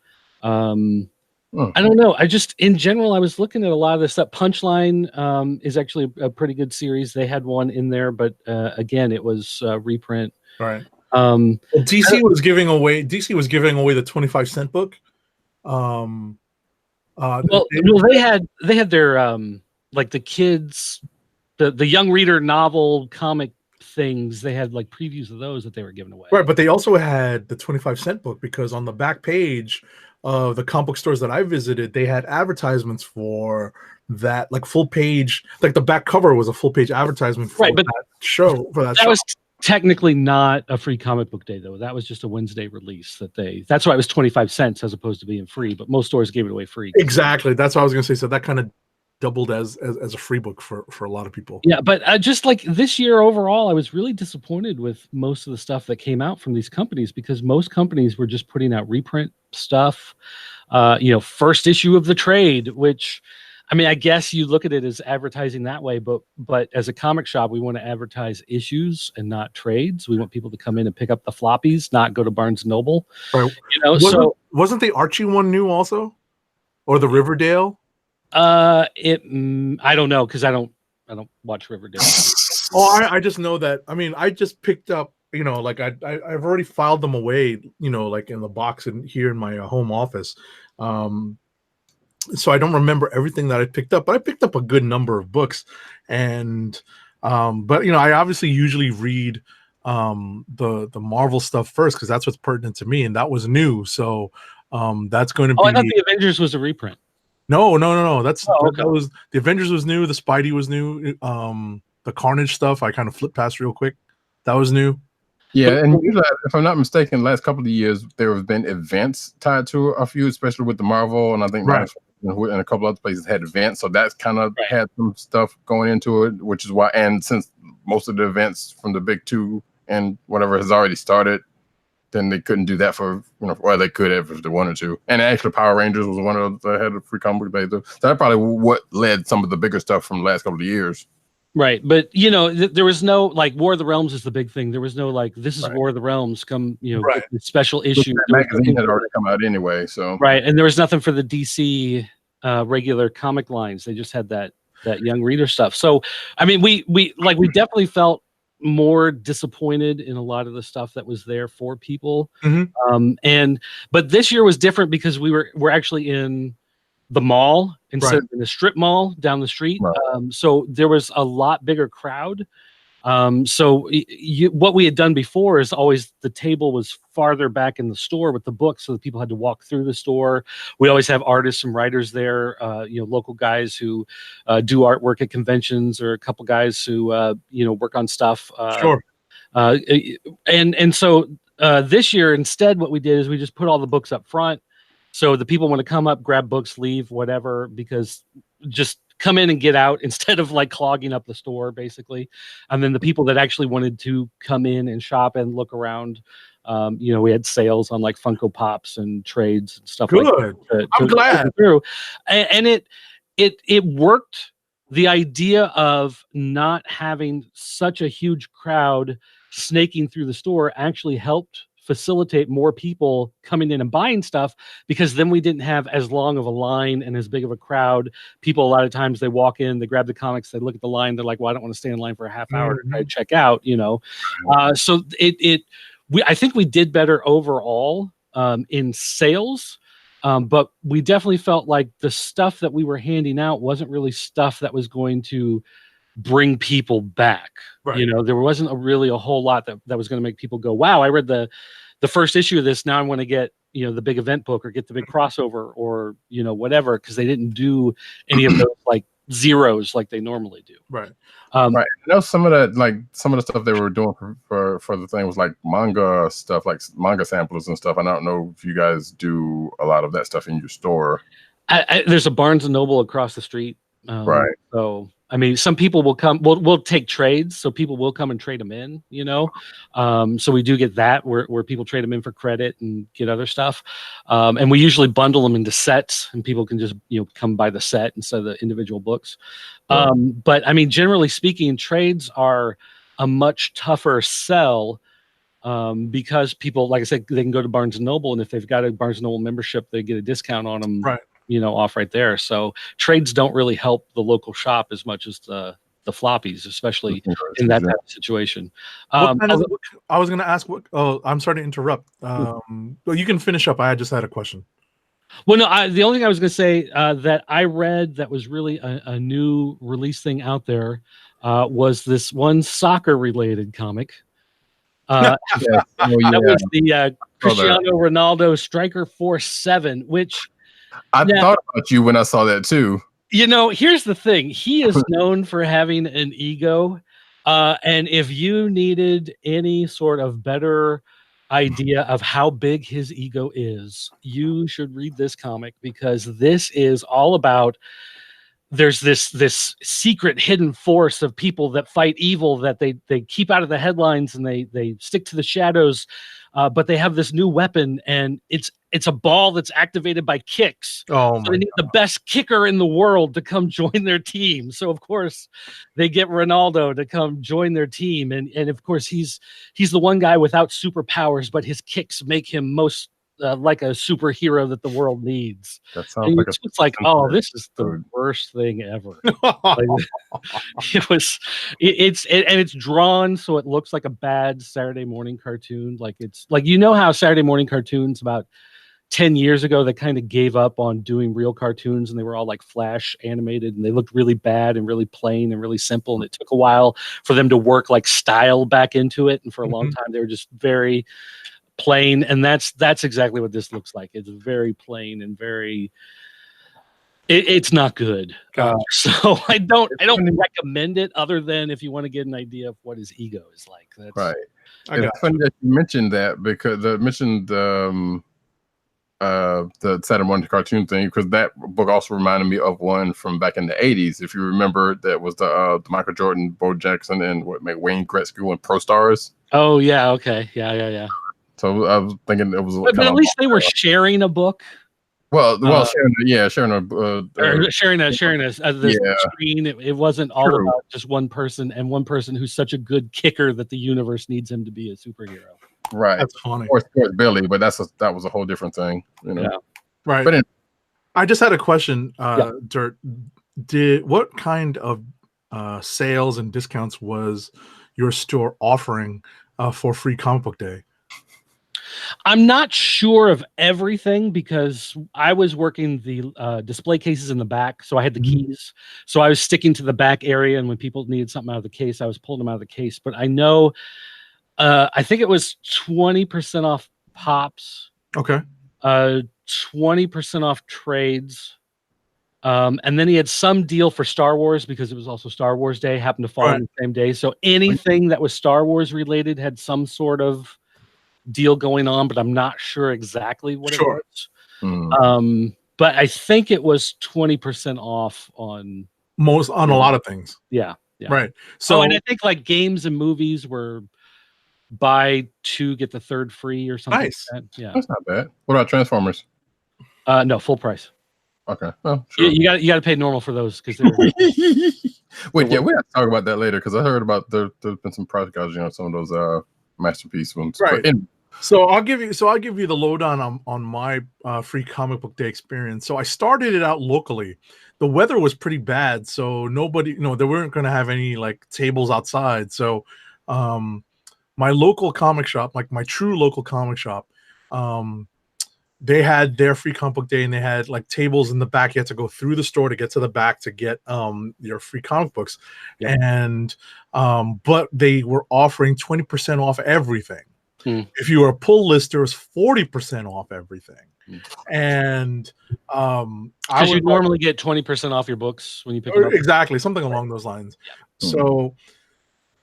I don't know. I just, in general, I was looking at a lot of this stuff. Punchline is actually a pretty good series. They had one in there, but again, it was reprint. Right. DC was giving away the 25-cent book. They had their the kids, the young reader novel comic things. They had previews of those that they were giving away. Right, but they also had the 25-cent book, because on the back page of the comic book stores that I visited, they had advertisements for that, full page, the back cover was a full page advertisement for that show. That was technically not a Free Comic Book Day, though. That was just a Wednesday release that's why it was 25 cents as opposed to being free, but most stores gave it away free. Exactly. That's what I was going to say. So that kind of doubled as a free book for a lot of people. Yeah, but just this year overall, I was really disappointed with most of the stuff that came out from these companies, because most companies were just putting out reprint stuff. First issue of the trade, which, I mean, I guess you look at it as advertising that way, but as a comic shop, we want to advertise issues and not trades. We want people to come in and pick up the floppies, not go to Barnes & Noble. Right. Wasn't the Archie one new also, or the Riverdale? I don't know, because I don't watch Riverdale. I just know that. I mean, I just picked up. I've already filed them away. In the box and here in my home office. So I don't remember everything that I picked up, but I picked up a good number of books, and but I obviously usually read the Marvel stuff first, because that's what's pertinent to me, and that was new. So that's going to be. I thought the Avengers was a reprint. No. That okay. was the Avengers was new. The Spidey was new. The Carnage stuff I kind of flipped past real quick. That was new. Yeah, and if I'm not mistaken, the last couple of years there have been events tied to a few, especially with the Marvel, and I think and a couple other places had events, so that's kind of had some stuff going into it, which is why. And since most of the events from the big 2 and whatever has already started, then they couldn't do that for or they could have if they wanted to. And actually, Power Rangers was one of the had a Free Comic Book Day. So that's probably what led some of the bigger stuff from the last couple of years. Right, but there was no War of the Realms is the big thing. There was no this is War of the Realms. Come, special issue. The magazine had already come out anyway, so right, and there was nothing for the DC regular comic lines. They just had that young reader stuff. So, I mean, we definitely felt more disappointed in a lot of the stuff that was there for people. Mhm. But this year was different because we're actually in the mall instead of in the strip mall down the street. Right. So there was a lot bigger crowd. So what we had done before is always the table was farther back in the store with the books, so that people had to walk through the store. We always have artists and writers there, local guys who do artwork at conventions, or a couple guys who work on stuff. Sure. So this year, instead, what we did is we just put all the books up front, so the people want to come up, grab books, leave, whatever, because just come in and get out instead of like clogging up the store, basically. And then the people that actually wanted to come in and shop and look around, we had sales on like Funko Pops and trades and stuff like that. I'm glad. Through. And it worked. The idea of not having such a huge crowd snaking through the store actually helped facilitate more people coming in and buying stuff, because then we didn't have as long of a line and as big of a crowd. People, a lot of times, they walk in, they grab the comics, they look at the line, they're like, well, I don't want to stay in line for a half hour to try to check out, So I think we did better overall in sales. But we definitely felt like the stuff that we were handing out wasn't really stuff that was going to bring people back. Right. There wasn't really a whole lot that was going to make people go, wow, I read the first issue of this, now I want to get the big event book or get the big crossover or whatever, because they didn't do any of those like zeros like they normally do. Right. Right. I know some of the stuff they were doing for the thing was like manga stuff, like manga samplers and stuff. I don't know if you guys do a lot of that stuff in your store. There's a Barnes and Noble across the street. Right. So I mean, some people will come. We'll take trades, so people will come and trade them in. So we do get that where people trade them in for credit and get other stuff. And we usually bundle them into sets, and people can just come buy the set instead of the individual books. Yeah. But I mean, generally speaking, trades are a much tougher sell. Because people, like I said, they can go to Barnes and Noble, and if they've got a Barnes and Noble membership, they get a discount on them. Right. Off right there. So trades don't really help the local shop as much as the floppies, especially in that type of situation. I was going to ask I'm sorry to interrupt. Well, you can finish up. I just had a question. Well, no, the only thing I was going to say that I read that was really a new release thing out there was this one soccer related comic. That was the Cristiano Ronaldo Striker Force 7, which I thought about you when I saw that too. Here's the thing. He is known for having an ego. And if you needed any sort of better idea of how big his ego is, you should read this comic, because this is all about there's this secret hidden force of people that fight evil that they keep out of the headlines, and they stick to the shadows. But they have this new weapon, and it's a ball that's activated by kicks. So they need the best kicker in the world to come join their team. So of course they get Ronaldo to come join their team, and of course he's the one guy without superpowers, but his kicks make him most like a superhero that the world needs. That sounds like it's like, oh, this is the worst thing ever. It's drawn so it looks like a bad Saturday morning cartoon. Like it's like, how Saturday morning cartoons about 10 years ago, they kind of gave up on doing real cartoons, and they were all like flash animated, and they looked really bad and really plain and really simple. And it took a while for them to work like style back into it. And for a long time, they were just very plain. And that's exactly what this looks like. It's very plain and very, it's not good. So I don't recommend it, other than if you want to get an idea of what his ego is like. That's right. It's funny that you mentioned that, because I mentioned the Saturday morning cartoon thing, because that book also reminded me of one from back in the 80s. If you remember, that was the Michael Jordan, Bo Jackson, and Wayne Gretzky and Pro Stars. Oh yeah, okay, yeah. So I was thinking it was, but at least they were sharing a book. Well, sharing a screen. It wasn't all about just one person, and one person who's such a good kicker that the universe needs him to be a superhero. Right. That's funny. Or Billy, but that was a whole different thing. Yeah. Right. But I just had a question. Dirt, what kind of sales and discounts was your store offering for Free Comic Book Day? I'm not sure of everything because I was working the display cases in the back, so I had the keys. So I was sticking to the back area, and when people needed something out of the case, I was pulling them out of the case. But I know, I think it was 20% off pops, Okay. 20% off trades. And then he had some deal for Star Wars because it was also Star Wars Day, happened to fall on the same day. So anything that was Star Wars related had some sort of deal going on, but I'm not sure exactly what it was. But I think it was 20% off on a lot of things. Yeah. Right. So and I think like games and movies were buy 2 get the 3rd free or something. Nice. Like that. Yeah. That's not bad. What about Transformers? No, full price. Okay. Well, sure. You got to pay normal for those because Wait, yeah, we have to talk about that later because I heard about there's been some price gouging on some of those masterpiece ones. Right. But So I'll give you the lowdown on my Free Comic Book Day experience. So I started it out locally. The weather was pretty bad, so nobody, they weren't going to have any like tables outside. So my local comic shop, like my true local comic shop, they had their Free Comic Book Day, and they had like tables in the back. You had to go through the store to get to the back to get your free comic books. Yeah. And but they were offering 20% off everything. If you were a pull list, there was 40% off everything. And because you normally get 20% off your books when you pick them up. Exactly, something along those lines. Yeah. So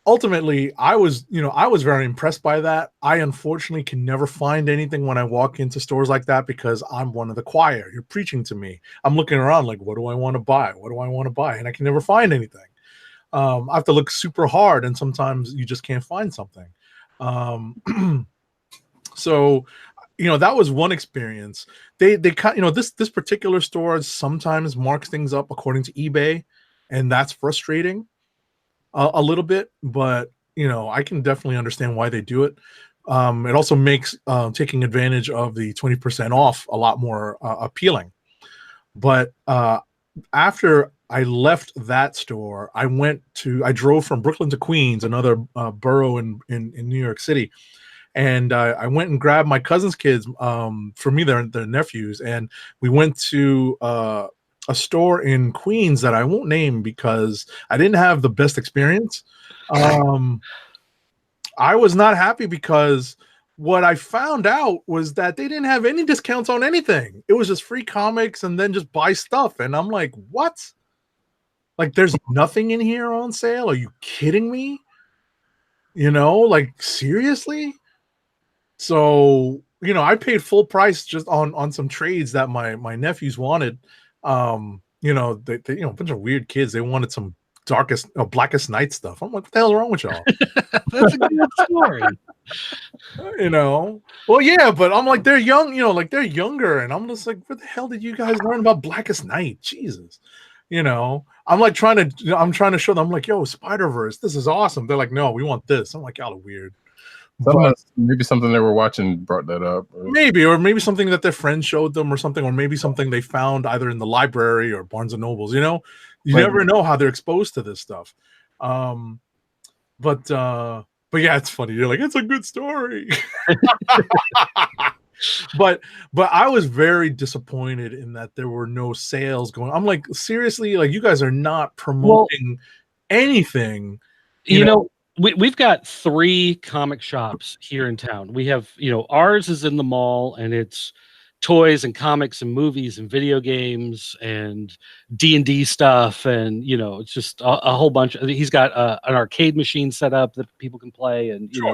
ultimately, I was very impressed by that. I unfortunately can never find anything when I walk into stores like that because I'm one of the choir. You're preaching to me. I'm looking around like, what do I want to buy? What do I want to buy? And I can never find anything. I have to look super hard, and sometimes you just can't find something. So, that was one experience. They this particular store sometimes marks things up according to eBay, and that's frustrating a little bit, but I can definitely understand why they do it. It also makes taking advantage of the 20% off a lot more appealing. But after I left that store, I drove from Brooklyn to Queens, another borough in New York City. And I went and grabbed my cousin's kids, for me, they're nephews. And we went to a store in Queens that I won't name because I didn't have the best experience. I was not happy because what I found out was that they didn't have any discounts on anything. It was just free comics and then just buy stuff. And I'm like, what? Like, there's nothing in here on sale? Are you kidding me? Like, seriously? So, I paid full price just on some trades that my nephews wanted. They a bunch of weird kids. They wanted some Blackest Night stuff. I'm like, what the hell's wrong with y'all? That's a good story. Well, yeah, but I'm like, they're young, they're younger, and I'm just like, what the hell did you guys learn about Blackest Night? Jesus. I'm like trying to show them, I'm like, yo, Spider-Verse, this is awesome. They're like, no, we want this. I'm like, y'all are weird. Maybe something they were watching brought that up. Or maybe something that their friends showed them or something, or maybe something they found either in the library or Barnes and Nobles. You never know how they're exposed to this stuff. But yeah, it's funny. You're like, it's a good story. But I was very disappointed in that there were no sales going. I'm like, seriously, like, you guys are not promoting anything. We've got 3 comic shops here in town. We have, ours is in the mall, and it's toys and comics and movies and video games and D&D stuff, and it's just a whole bunch. He's got an arcade machine set up that people can play, and just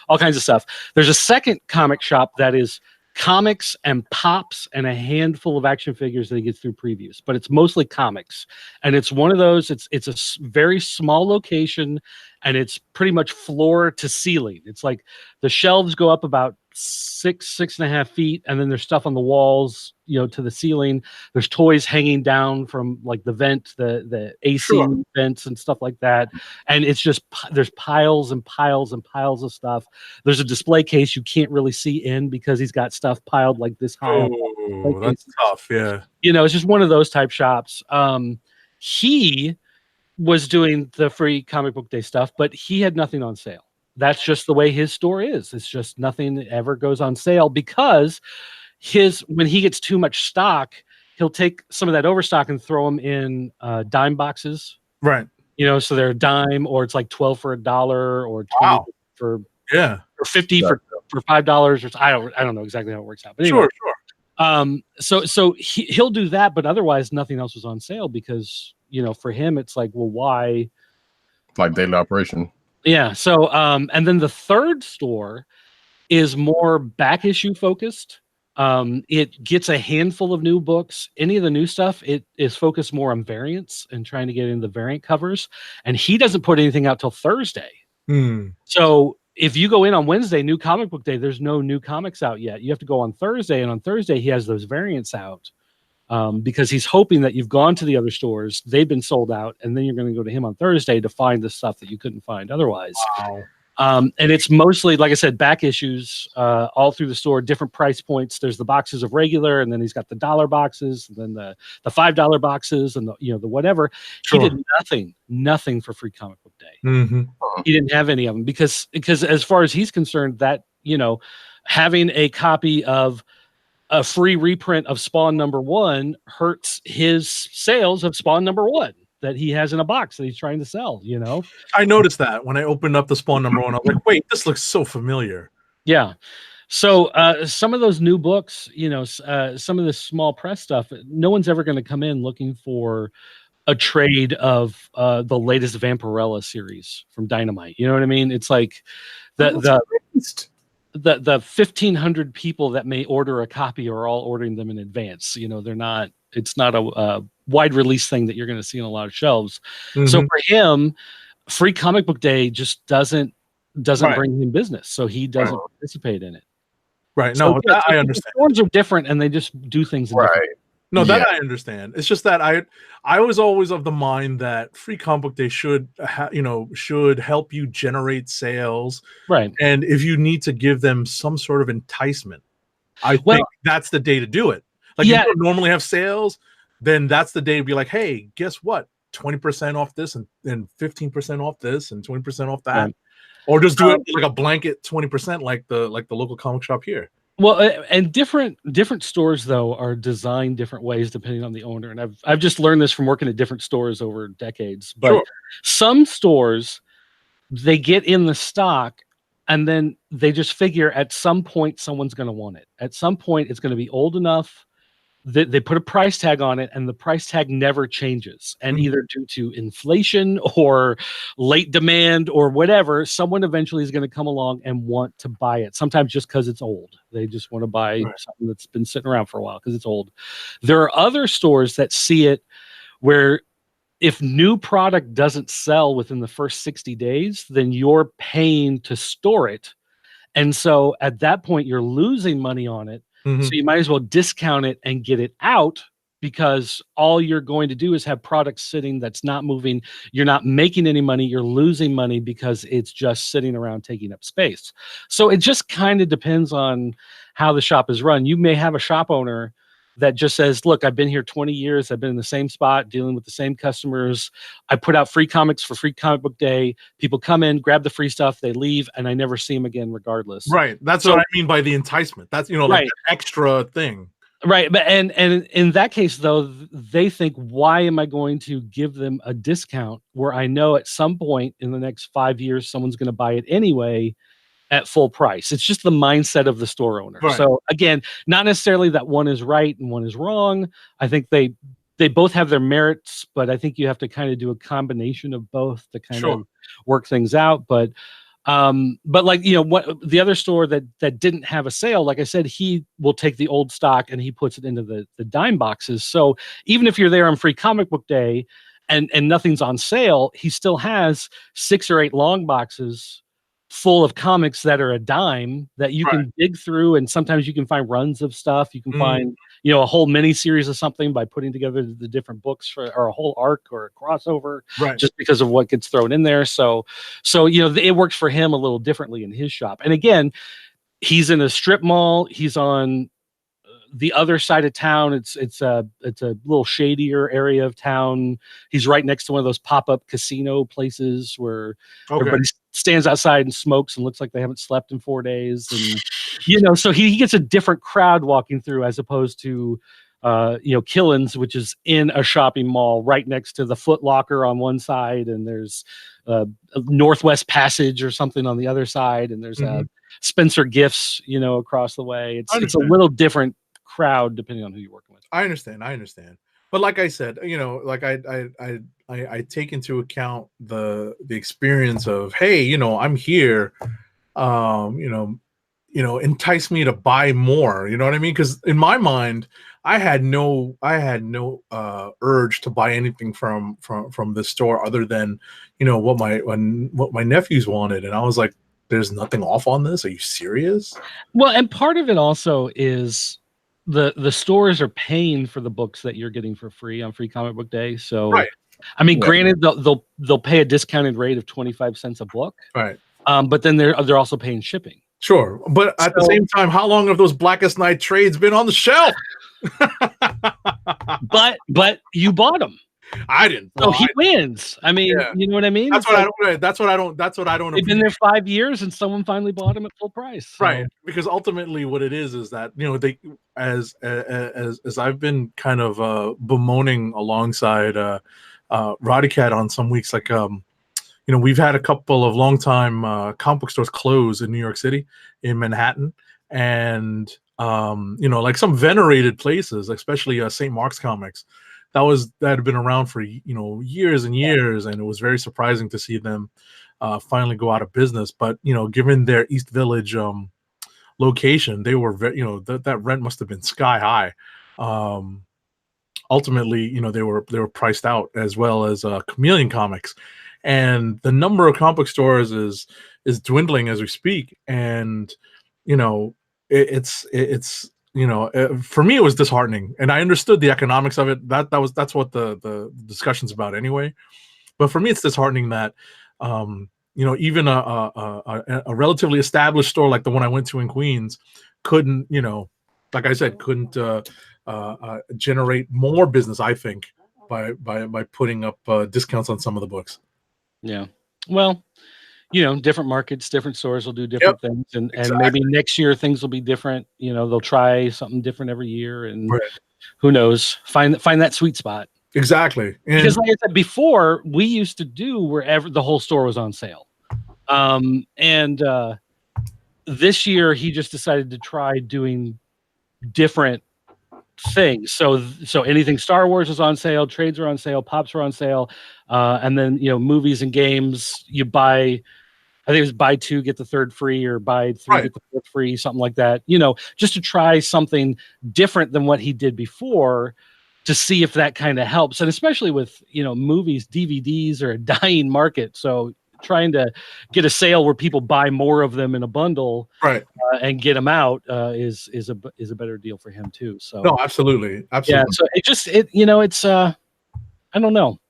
all kinds of stuff. There's a second comic shop that is comics and pops and a handful of action figures that he gets through previews, but it's mostly comics. And it's one of those, it's a very small location, and it's pretty much floor to ceiling. It's like the shelves go up about 6.5 feet, and then there's stuff on the walls, to the ceiling. There's toys hanging down from like the vent, the AC vents and stuff like that. And it's just, there's piles and piles and piles of stuff. There's a display case you can't really see in because he's got stuff piled like this high. That's tough. Yeah. It's just one of those type shops. was doing the free comic book day stuff, but he had nothing on sale. That's just the way his store is. It's just nothing ever goes on sale because when he gets too much stock, he'll take some of that overstock and throw them in dime boxes. Right. So they're a dime, or it's like 12 for $1 or 20 Wow. for Yeah. or 50 for $5, or I don't know exactly how it works out. But anyway, Sure. so he'll do that, but otherwise nothing else was on sale because for him it's like, well, why? Like daily operation. Yeah. So and then the third store is more back issue focused. It gets a handful of new books. Any of the new stuff, it is focused more on variants and trying to get in the variant covers. And he doesn't put anything out till Thursday. So if you go in on Wednesday, New Comic Book Day, there's no new comics out yet. You have to go on Thursday, and on Thursday he has those variants out because he's hoping that you've gone to the other stores, they've been sold out, and then you're going to go to him on Thursday to find the stuff that you couldn't find otherwise. Wow. And it's mostly, like I said, back issues all through the store, different price points. There's the boxes of regular, and then he's got the $1 boxes, and then the $5 boxes, and the whatever. Sure. He did nothing for Free Comic Book Day. Mm-hmm. He didn't have any of them because as far as he's concerned, that having a copy of a free reprint of Spawn #1 hurts his sales of Spawn #1 that he has in a box that he's trying to sell. I noticed that when I opened up the Spawn #1, I was like, wait, this looks so familiar. Yeah. So some of those new books, some of this small press stuff, no one's ever going to come in looking for a trade of the latest Vampirella series from Dynamite. You know what I mean? It's like the 1,500 people that may order a copy are all ordering them in advance. It's not a wide release thing that you're going to see in a lot of shelves. Mm-hmm. So for him, Free Comic Book Day just doesn't Right. bring him business, so he doesn't participate in it. Right. So, No, that I understand. The stores are different, and they just do things in different. No, that I understand. It's just that I was always of the mind that Free Comic Book Day should help you generate sales, Right. and if you need to give them some sort of enticement, I think that's the day to do it. Like, if you don't normally have sales, then that's the day to be like, hey, guess what? 20% off this, and 15% off this, and 20% off that. Right. Or just do it like a blanket 20%, like the local comic shop here. Well, and different stores though are designed different ways depending on the owner, and I've just learned this from working at different stores over decades. But some stores, they get in the stock, and then they just figure at some point someone's going to want it. At some point, it's going to be old enough that they put a price tag on it, and the price tag never changes. And either due to inflation or late demand or whatever, someone eventually is going to come along and want to buy it. Sometimes just because it's old. They just want to buy something that's been sitting around for a while because it's old. There are other stores that see it where if new product doesn't sell within the first 60 days, then you're paying to store it. And so at that point, you're losing money on it. So you might as well discount it and get it out, because all you're going to do is have products sitting that's not moving. You're not making any money. You're losing money because it's just sitting around taking up space. So it just kind of depends on how the shop is run. You may have a shop owner that just says, look, I've been here 20 years. I've been in the same spot, dealing with the same customers. I put out free comics for Free Comic Book Day. People come in, grab the free stuff, they leave, and I never see them again regardless. Right. That's what I mean by the enticement. That's, like an extra thing. Right. But and in that case, though, they think, why am I going to give them a discount where I know at some point in the next 5 years, someone's going to buy it anyway at full price? It's just the mindset of the store owner. Right. So again, not necessarily that one is right and one is wrong. I think they both have their merits, but I think you have to kind of do a combination of both to kind of work things out. But like, what the other store that didn't have a sale, like I said, he will take the old stock and he puts it into the dime boxes. So even if you're there on Free Comic Book Day and nothing's on sale, he still has 6 or 8 long boxes full of comics that are a dime that you can dig through, and sometimes you can find runs of stuff. You can find a whole mini series of something by putting together the different books or a whole arc or a crossover, just because of what gets thrown in there. So it works for him a little differently in his shop. And again, he's in a strip mall. He's on the other side of town, it's a little shadier area of town. He's right next to one of those pop-up casino places where everybody stands outside and smokes and looks like they haven't slept in 4 days. And, so he gets a different crowd walking through as opposed to, Killins, which is in a shopping mall right next to the Foot Locker on one side. And there's a Northwest Passage or something on the other side. And there's Spencer Gifts, across the way. It's a little different crowd depending on who you're working with. I understand. But like I said, like I take into account the experience of, hey, I'm here, entice me to buy more. You know what I mean? Because in my mind, I had no urge to buy anything from this store other than what my nephews wanted, and I was like, there's nothing off on this. Are you serious? Well, and part of it also is the stores are paying for the books that you're getting for free on Free Comic Book Day. So, right. I mean, granted, they'll pay a discounted rate of 25 cents a book, right? But then they're also paying shipping. Sure, but at the same time, how long have those Blackest Night trades been on the shelf? but you bought them. I didn't. So he wins. I mean, you know what I mean? That's what I don't. They've been there 5 years, and someone finally bought them at full price. So. Right, because ultimately, what it is that they, as I've been kind of bemoaning alongside Roddy Cat on some weeks, like we've had a couple of longtime comic book stores close in New York City, in Manhattan, and like some venerated places, especially St. Mark's Comics, that had been around for years and years, and it was very surprising to see them finally go out of business. But given their East Village location, they were that rent must have been sky high. Ultimately, they were priced out, as well as Chameleon Comics, and the number of comic book stores is dwindling as we speak. And it's for me, it was disheartening, and I understood the economics of it. That's what the discussion's about anyway. But for me, it's disheartening that even a relatively established store like the one I went to in Queens couldn't, like I said, couldn't generate more business, I think, by putting up discounts on some of the books. Yeah. Well, different markets, different stores will do different things, and maybe next year things will be different. They'll try something different every year, and who knows, find that sweet spot. Exactly. Because like I said before, we used to do wherever the whole store was on sale. And this year he just decided to try doing different things. So anything Star Wars is on sale, trades are on sale, pops are on sale, and then movies and games, you buy, I think it was buy 2 get the 3rd free, or buy 3 get the 4th free, something like that. Just to try something different than what he did before, to see if that kind of helps. And especially with movies, DVDs are a dying market, so trying to get a sale where people buy more of them in a bundle, and get them out is a better deal for him too. So no, absolutely. Yeah. So it's I don't know,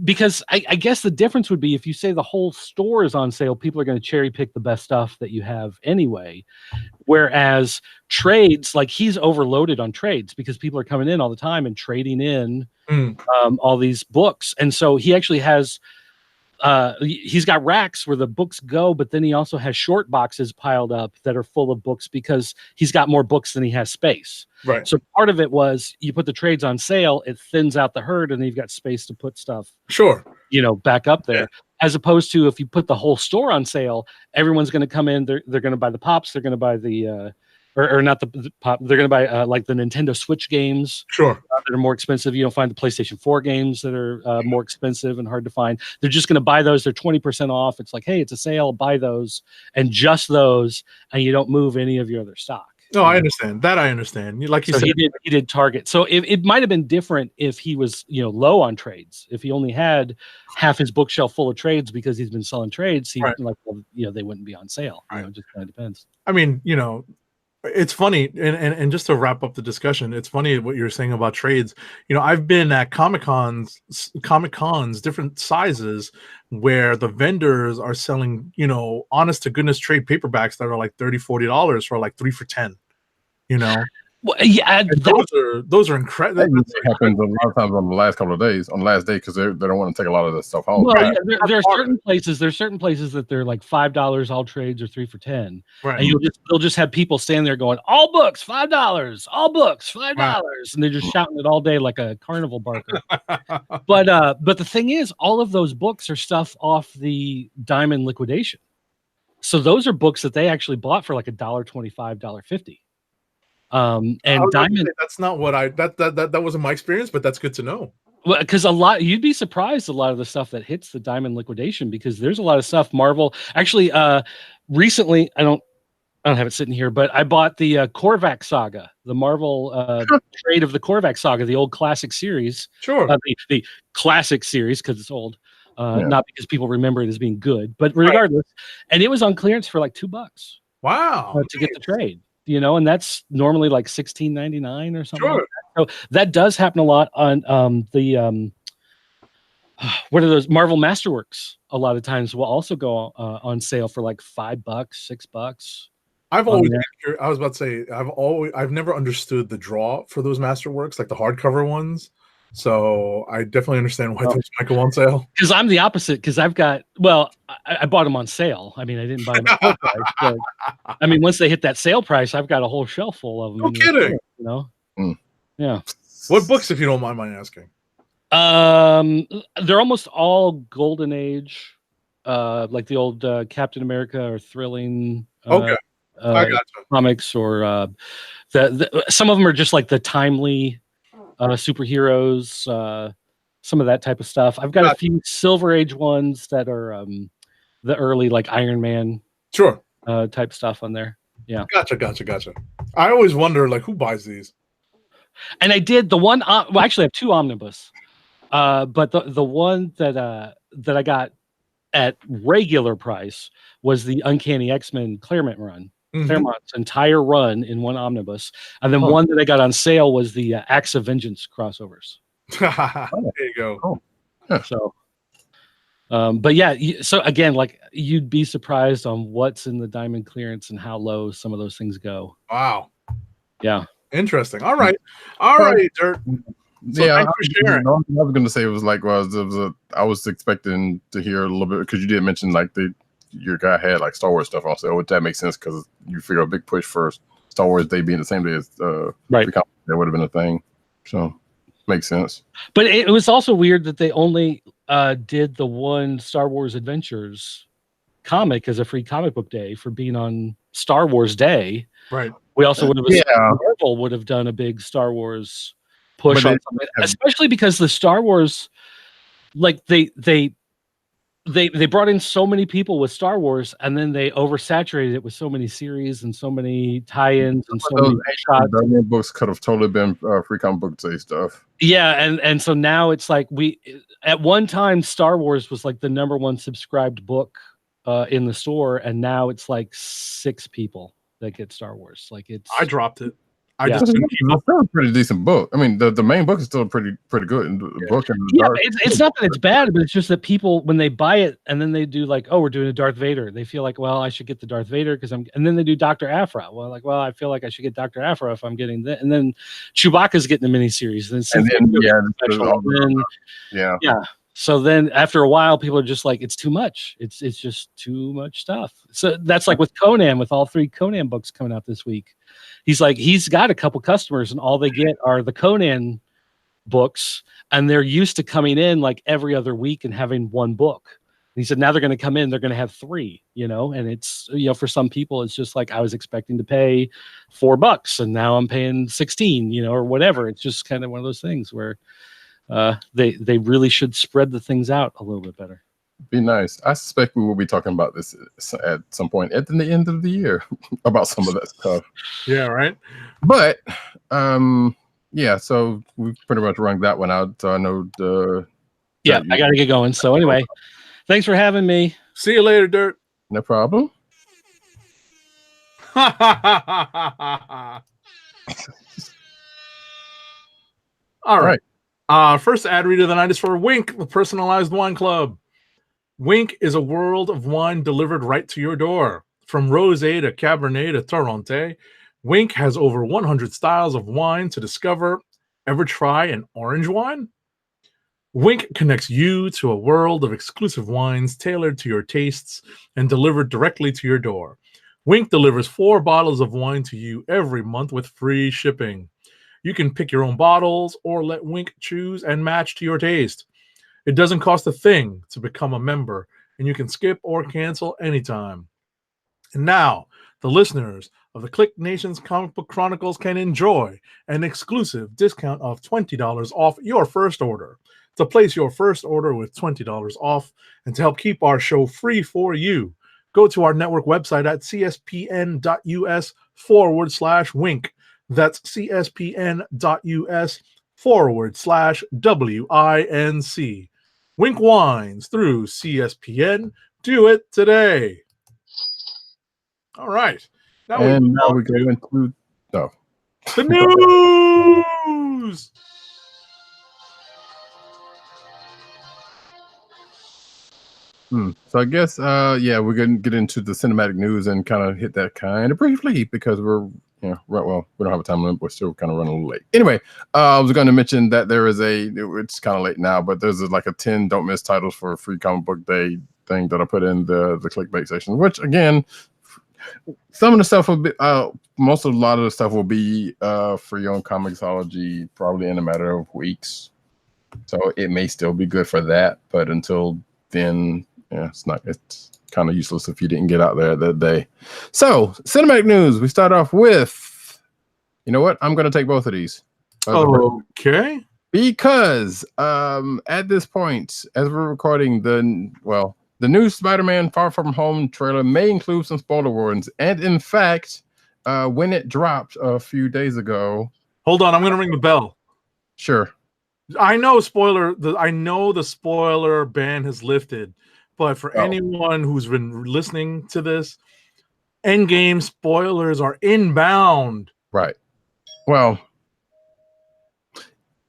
because I guess the difference would be if you say the whole store is on sale, people are going to cherry pick the best stuff that you have anyway. Whereas trades, like he's overloaded on trades because people are coming in all the time and trading in all these books, and so he actually has. He's got racks where the books go, but then he also has short boxes piled up that are full of books because he's got more books than he has space. Right. So part of it was you put the trades on sale, it thins out the herd, and then you've got space to put stuff. Sure. Back up there. Yeah. As opposed to if you put the whole store on sale, everyone's going to come in. They're going to buy the pops. They're going to buy the or not the pop. They're going to buy like the Nintendo Switch games. Sure. That are more expensive. You don't find the PlayStation 4 games that are more expensive and hard to find. They're just going to buy those. They're 20% off. It's like, hey, it's a sale. Buy those, and just those, and you don't move any of your other stock. No, I understand that. I understand. Like you said, he did Target. So it might have been different if he was low on trades. If he only had half his bookshelf full of trades because he's been selling trades, they wouldn't be on sale. It just kind of depends. I mean, it's funny, and just to wrap up the discussion, it's funny what you're saying about trades. I've been at Comic Cons, different sizes, where the vendors are selling, honest to goodness trade paperbacks that are like $30-$40 for like 3 for $10. Well, yeah, Those are incredible. That happens a lot of times on the last couple of days, on the last day, because they don't want to take a lot of this stuff home. well, yeah, there are certain places. There's certain places that they're like $5 all trades or 3 for $10, Right. and they'll just have people stand there going, all books $5, all books $5, and they're just shouting it all day like a carnival barker. But the thing is, all of those books are stuff off the Diamond liquidation, so those are books that they actually bought for like $1.25, $1.50. And Diamond, that's not what that wasn't my experience, but that's good to know. Well, because you'd be surprised a lot of the stuff that hits the Diamond liquidation, because there's a lot of stuff Marvel actually recently. I don't have it sitting here, but I bought the Korvac saga, the Marvel trade of the Korvac saga, the old classic series. Sure. The classic series, because it's old, not because people remember it as being good, but regardless. And it was on clearance for like $2. Wow. To get the trade. And that's normally like $16.99 or something. Sure. Like that. So that does happen a lot on the what are those Marvel Masterworks? A lot of times will also go on sale for like $5, $6. I've always been curious. I was about to say I've never understood the draw for those Masterworks, like the hardcover ones. So I definitely understand why those might go on sale. Because I'm the opposite. Because I bought them on sale. I mean, I didn't buy them at full price. But, I mean, once they hit that sale price, I've got a whole shelf full of them. No kidding. Yeah. What books, if you don't mind my asking? They're almost all Golden Age, like the old Captain America or Thrilling. Okay. I gotcha. Comics, or some of them are just like the timely superheroes, some of that type of stuff. I've got a few Silver Age ones that are the early like Iron Man type stuff on there. Yeah. Gotcha. I always wonder like who buys these. And I did the one well, actually I have 2 omnibus. But the one that I got at regular price was the Uncanny X-Men Claremont run. Claremont's entire run in one omnibus, and then one that I got on sale was the Acts of Vengeance crossovers. There you go. Oh. Yeah. So, but yeah, so again, like you'd be surprised on what's in the Diamond clearance and how low some of those things go. Wow. Yeah. Interesting. All right, Dirt. So yeah, thanks for sharing. I was going to say it was like, I was expecting to hear a little bit, because you did mention like your guy had like Star Wars stuff on sale, which that makes sense because you figure a big push for Star Wars Day being the same day as right. That would have been a thing, so makes sense. But it was also weird that they only did the one Star Wars Adventures comic as a free comic book day for being on Star Wars Day. Right. We also would have Marvel would have done a big Star Wars push on something, especially because the Star Wars, like they brought in so many people with Star Wars, and then they oversaturated it with so many series and so many tie-ins and so many shots. Books could have totally been free comic book day stuff. Yeah, and so now it's like at one time Star Wars was like the #1 subscribed book in the store, and now it's like 6 people that get Star Wars. Like I dropped it. It's still a pretty decent book. I mean, the main book is still pretty good. Book and it's not that it's bad, but it's just that people, when they buy it and then they do like, oh, we're doing a Darth Vader, they feel like, well, I should get the Darth Vader and then they do Dr. Aphra. Well, I feel like I should get Dr. Aphra if I'm getting that, and then Chewbacca's getting the miniseries, yeah. So then after a while, people are just like, it's too much. It's just too much stuff. So that's like with Conan, with all 3 Conan books coming out this week. He's like, he's got a couple customers and all they get are the Conan books. And they're used to coming in like every other week and having 1 book. And he said, now they're going to come in, they're going to have 3, and it's, for some people, it's just like, I was expecting to pay $4 and now I'm paying 16, or whatever. It's just kind of one of those things where they really should spread the things out a little bit better. Be nice. I suspect we will be talking about this at some point at the end of the year about some of that stuff. Yeah, right. But yeah, so we pretty much rung that one out. So I know I gotta get going. So anyway, thanks for having me. See you later, Dirt. No problem. All right. First ad read of the night is for Wink, the personalized wine club. Wink is a world of wine delivered right to your door. From rosé to Cabernet to Torronté, Wink has over 100 styles of wine to discover. Ever try an orange wine? Wink connects you to a world of exclusive wines tailored to your tastes and delivered directly to your door. Wink delivers 4 bottles of wine to you every month with free shipping. You can pick your own bottles or let Wink choose and match to your taste. It doesn't cost a thing to become a member, and you can skip or cancel anytime. And now, the listeners of the KLIQ Nation's Comic Book Chronicles can enjoy an exclusive discount of $20 off your first order. To place your first order with $20 off and to help keep our show free for you, go to our network website at cspn.us/wink. That's cspn.us/WINC. Wink Wines through CSPN. Do it today. All right. Now we go into the news. So I guess we're gonna get into the cinematic news and kind of hit that kind of briefly because we're we don't have a time limit, we're still kind of running a little late. Anyway, I was going to mention that there is it's kind of late now, but there's like a 10 don't miss titles for a free comic book day thing that I put in the clickbait section, which again, some of the stuff will be a lot of the stuff will be free on Comixology probably in a matter of weeks. So it may still be good for that, but until then, it's kind of useless if you didn't get out there that day. So cinematic news, we start off with, you know what? I'm going to take both of these. Okay. Because at this point, as we're recording, the new Spider-Man Far From Home trailer may include some spoiler warnings. And in fact, when it dropped a few days ago. Hold on, I'm going to ring the bell. Sure. I know the spoiler ban has lifted, but for anyone who's been listening to this, Endgame spoilers are inbound. Right. Well,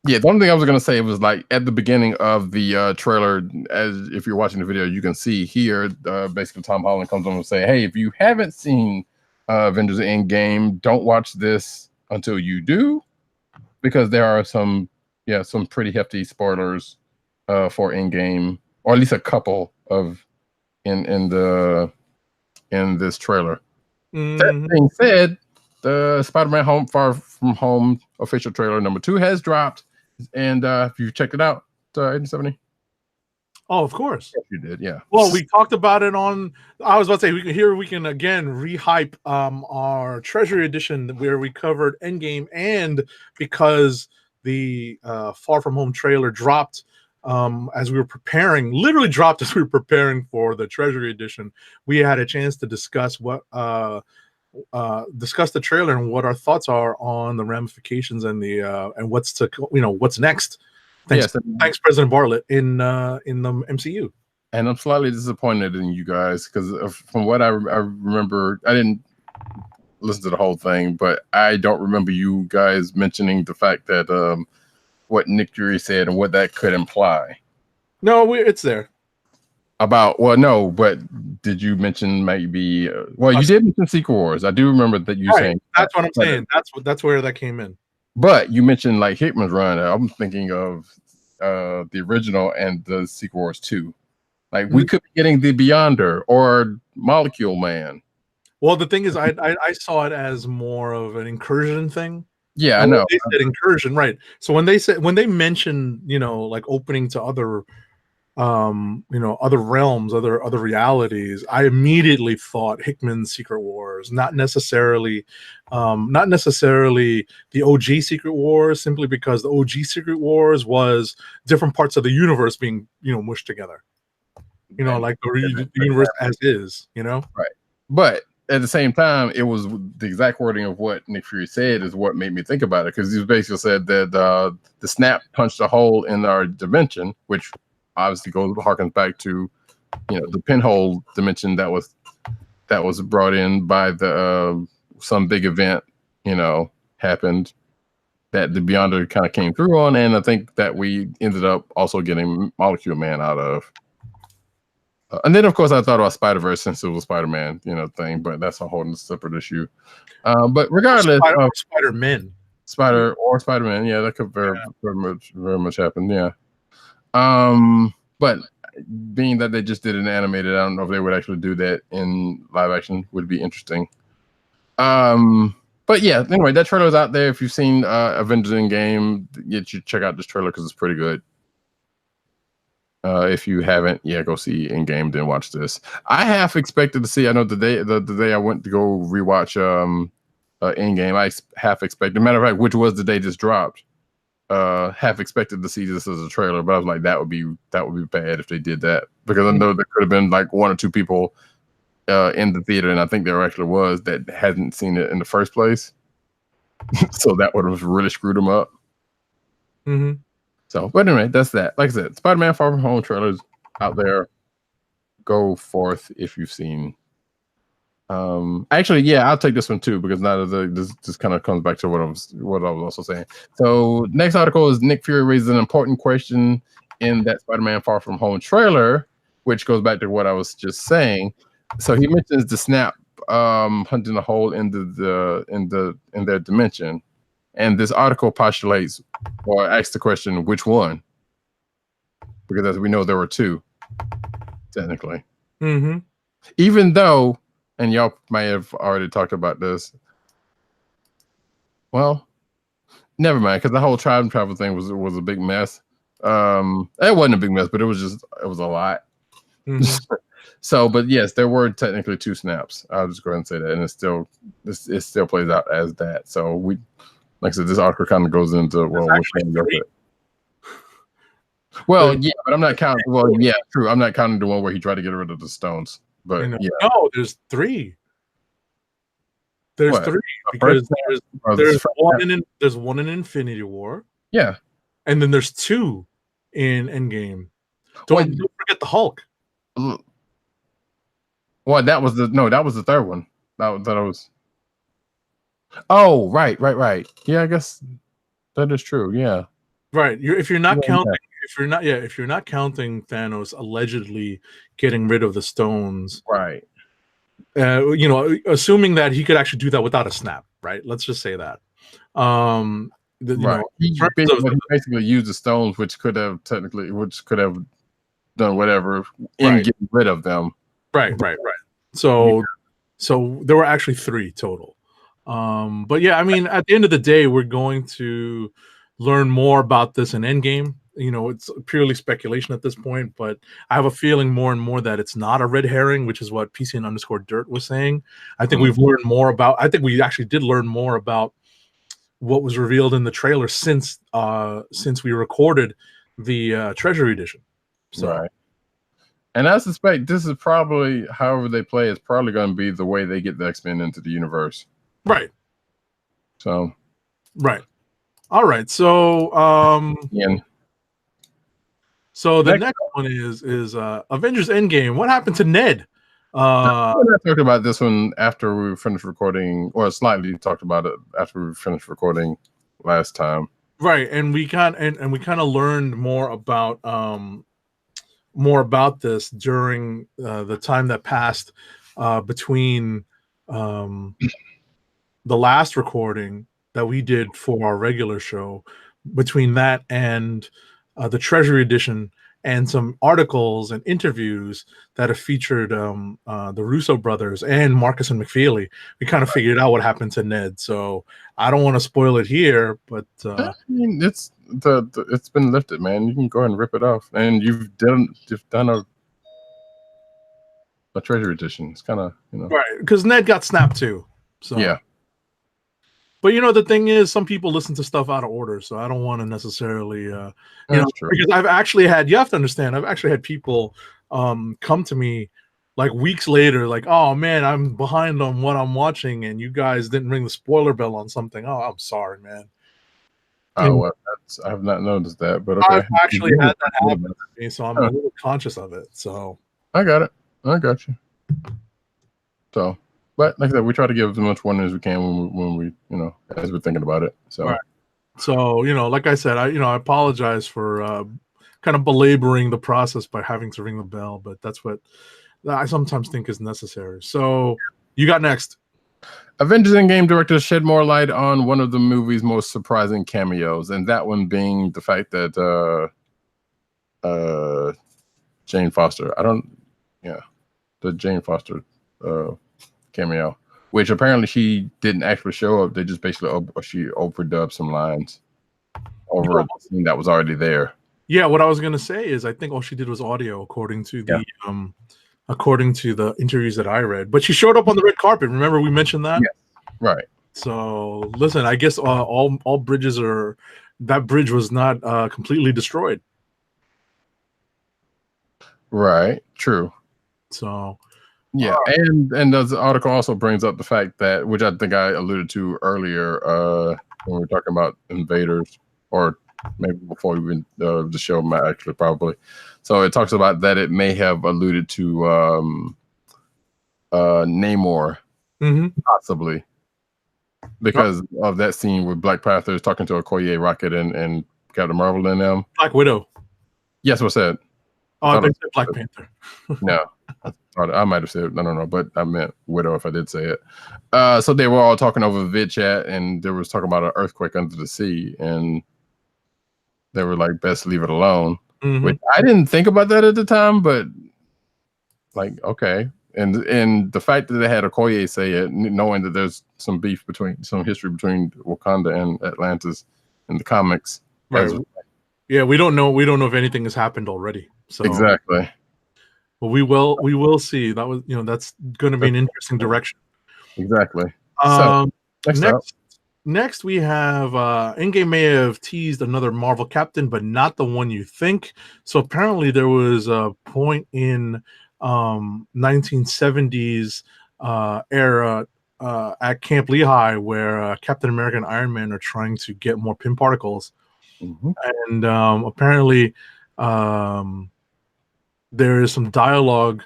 yeah, the only thing I was going to say was like at the beginning of the trailer, as if you're watching the video, you can see here, basically Tom Holland comes on and say, hey, if you haven't seen Avengers Endgame, don't watch this until you do, because there are some pretty hefty spoilers for Endgame, or at least a couple of in this trailer. Mm-hmm. That being said, the Spider-Man Far From Home official trailer number 2 has dropped, and if you checked it out, 1870. Oh, of course. Yes, you did, yeah. Well, we talked about it on. I was about to say we can again rehype our Treasury Edition where we covered Endgame, and because the Far From Home trailer dropped as we were preparing, literally dropped as we were preparing for the Treasury Edition, we had a chance to discuss the trailer and what our thoughts are on the ramifications and the and what's next. Thanks, President Bartlett in the MCU. And I'm slightly disappointed in you guys because from what I remember, I didn't listen to the whole thing, but I don't remember you guys mentioning the fact that what Nick Fury said and what that could imply. No, it's there. But did you mention maybe? You did mention Secret Wars. I do remember that you saying. That's what I'm saying. That's where that came in. But you mentioned like Hickman's run. I'm thinking of the original and the Secret Wars 2. Like we could be getting the Beyonder or Molecule Man. Well, the thing is, I saw it as more of an incursion thing. Yeah, I know. They said incursion, right? So when they mentioned, like opening to other, other realms, other realities, I immediately thought Hickman's Secret Wars, not necessarily the OG Secret Wars, simply because the OG Secret Wars was different parts of the universe being, mushed together. Like the universe as is, Right. But at the same time, it was the exact wording of what Nick Fury said is what made me think about it, because he basically said that the snap punched a hole in our dimension, which obviously harkens back to the pinhole dimension that was brought in by the some big event happened that the Beyonder kind of came through on, and I think that we ended up also getting Molecule Man out of. And then, of course, I thought about Spider-Verse since it was a Spider-Man, thing, but that's a whole separate issue. But regardless of Spider-Man, Spider-Man, yeah, that could very much happen, yeah. But being that they just did an animated, I don't know if they would actually do that in live action. Would be interesting. But yeah, anyway, that trailer is out there. If you've seen Avengers Endgame, you should check out this trailer because it's pretty good. If you haven't, go see Endgame, then watch this. I half expected to see. I know the day I went to go rewatch Endgame, I half expected. Matter of fact, which was the day this dropped. Half expected to see this as a trailer, but I was like, that would be bad if they did that, because I know there could have been like one or two people in the theater, and I think there actually was, that hadn't seen it in the first place. So that would have really screwed them up. Mm-hmm. So, but anyway, that's that. Like I said, Spider-Man Far From Home trailers out there. Go forth if you've seen. Actually, yeah, I'll take this one too, because now this kind of comes back to what I was also saying. So, next article is Nick Fury raises an important question in that Spider-Man Far From Home trailer, which goes back to what I was just saying. So he mentions the Snap hunting a hole in their dimension, and this article postulates or asks the question, which one? Because as we know, there were two, technically. Mm-hmm. Even though, and y'all might have already talked about this. Well, never mind, because the whole time travel thing was a big mess. It wasn't a big mess, but it was a lot. Mm-hmm. So, but yes, there were technically two snaps. I'll just go ahead and say that, and it still plays out as that. So we, like I said, this article kind of goes into well, yeah, but I'm not counting. Well, yeah, true. I'm not counting the one where he tried to get rid of the stones. But yeah, no, there's three. There's What? three because there's one in Infinity War. Yeah, and then there's two in Endgame. Don't forget the Hulk. Well, that was the third one. That was. Oh, right. Yeah, I guess that is true. Yeah. Right. If you're not counting Thanos allegedly getting rid of the stones, right? Assuming that he could actually do that without a snap, right? Let's just say that. He basically used the stones, which could have done whatever in getting rid of them. Right. So there were actually three total. But yeah, I mean, at the end of the day, we're going to learn more about this in Endgame. It's purely speculation at this point, but I have a feeling more and more that it's not a red herring, which is what PCN_Dirt was saying. I think we've learned more about. I think we actually did learn more about what was revealed in the trailer since we recorded the Treasury Edition. So. Right. And I suspect this is probably, however they play, it's probably going to be the way they get the X-Men into the universe. Right. So. Right. All right. So. Yeah. So the next one is Avengers Endgame. What happened to Ned? I talked about this one after we finished recording, or slightly talked about it after we finished recording last time. Right, and we kind of learned more about this during the time that passed between the last recording that we did for our regular show, between that and the Treasury Edition, and some articles and interviews that have featured the Russo brothers and Marcus and McFeely. We kind of figured out what happened to Ned, so I don't want to spoil it here, but I mean, it's been lifted, man. You can go ahead and rip it off, and you've done a Treasury Edition. It's kind of right, because Ned got snapped too. So yeah. But the thing is, some people listen to stuff out of order, so I don't want to necessarily, because I've actually had. You have to understand, I've actually had people come to me like weeks later, like, "Oh man, I'm behind on what I'm watching, and you guys didn't ring the spoiler bell on something." Oh, I'm sorry, man. Well, I have not noticed that, but okay. I've actually had that happen to me, so I'm a little conscious of it. So I got it. I got you. So. But like I said, we try to give as much warning as we can when we as we're thinking about it. So, right. So like I said, I apologize for kind of belaboring the process by having to ring the bell, but that's what I sometimes think is necessary. So you got next. Avengers Endgame director shed more light on one of the movie's most surprising cameos, and that one being the fact that Jane Foster, the Jane Foster cameo, which apparently she didn't actually show up. They just basically she overdubbed some lines over a scene that was already there. Yeah, what I was gonna say is I think all she did was audio, according to the interviews that I read. But she showed up on the red carpet. Remember we mentioned that? Yeah. Right. So listen, I guess all bridges are. That bridge was not completely destroyed. Right. True. So yeah, and the article also brings up the fact that, which I think I alluded to earlier when we were talking about invaders, or maybe before even the show, actually probably. So it talks about that it may have alluded to Namor, possibly, because of that scene with Black Panther talking to Okoye, Rocket, and Captain Marvel and them. Black Widow. Yes, what's that? Oh, I think Black Panther. No, I might have said, I don't know, but I meant Widow if I did say it. So they were all talking over vid chat, and there was talking about an earthquake under the sea, and they were like, best leave it alone. Which I didn't think about that at the time, but like, okay. And the fact that they had Okoye say it, knowing that there's some history between Wakanda and Atlantis in the comics. Right. Yeah, we don't know if anything has happened already. So exactly. But we will see. That was, that's going to be an interesting direction. Exactly. So next we have Endgame may have teased another Marvel captain, but not the one you think. So apparently there was a point in 1970s era at Camp Lehigh where Captain America and Iron Man are trying to get more pin particles. And apparently there is some dialogue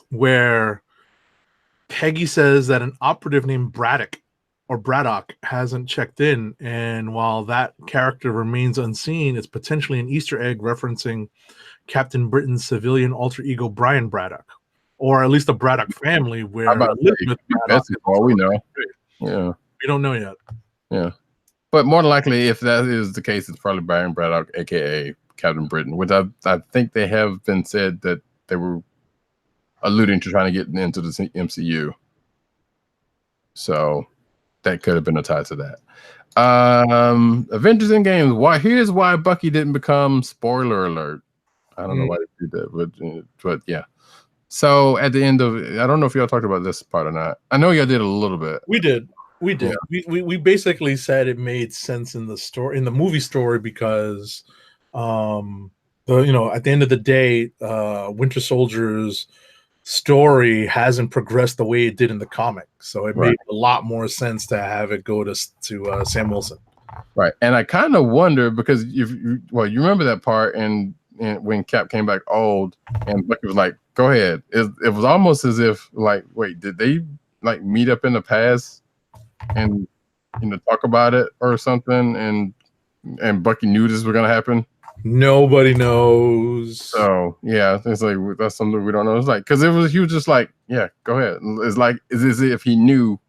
where Peggy says that an operative named Braddock hasn't checked in, and while that character remains unseen, it's potentially an Easter egg referencing Captain Britain's civilian alter ego Brian Braddock, or at least the Braddock family, where Elizabeth Braddock is all we know. Yeah, we don't know yet. Yeah, but more than likely, if that is the case, it's probably Brian Braddock, aka Captain Britain, which I think they have been said that they were alluding to trying to get into the MCU. So that could have been a tie to that. Avengers Endgame. Here's why Bucky didn't become, spoiler alert. I don't know why they did that, but yeah. So at the end of, I don't know if y'all talked about this part or not. I know y'all did a little bit. We did. Yeah. We basically said it made sense in the movie story because at the end of the day, Winter Soldier's story hasn't progressed the way it did in the comic, so it made a lot more sense to have it go to Sam Wilson. Right, and I kind of wonder because you remember that part and when Cap came back old and Bucky was like, "Go ahead." It was almost as if like, wait, did they like meet up in the past and talk about it or something? And Bucky knew this was gonna happen. Nobody knows. So yeah, it's like that's something we don't know. It's like because he was just like, yeah, go ahead. It's like it's as if he knew,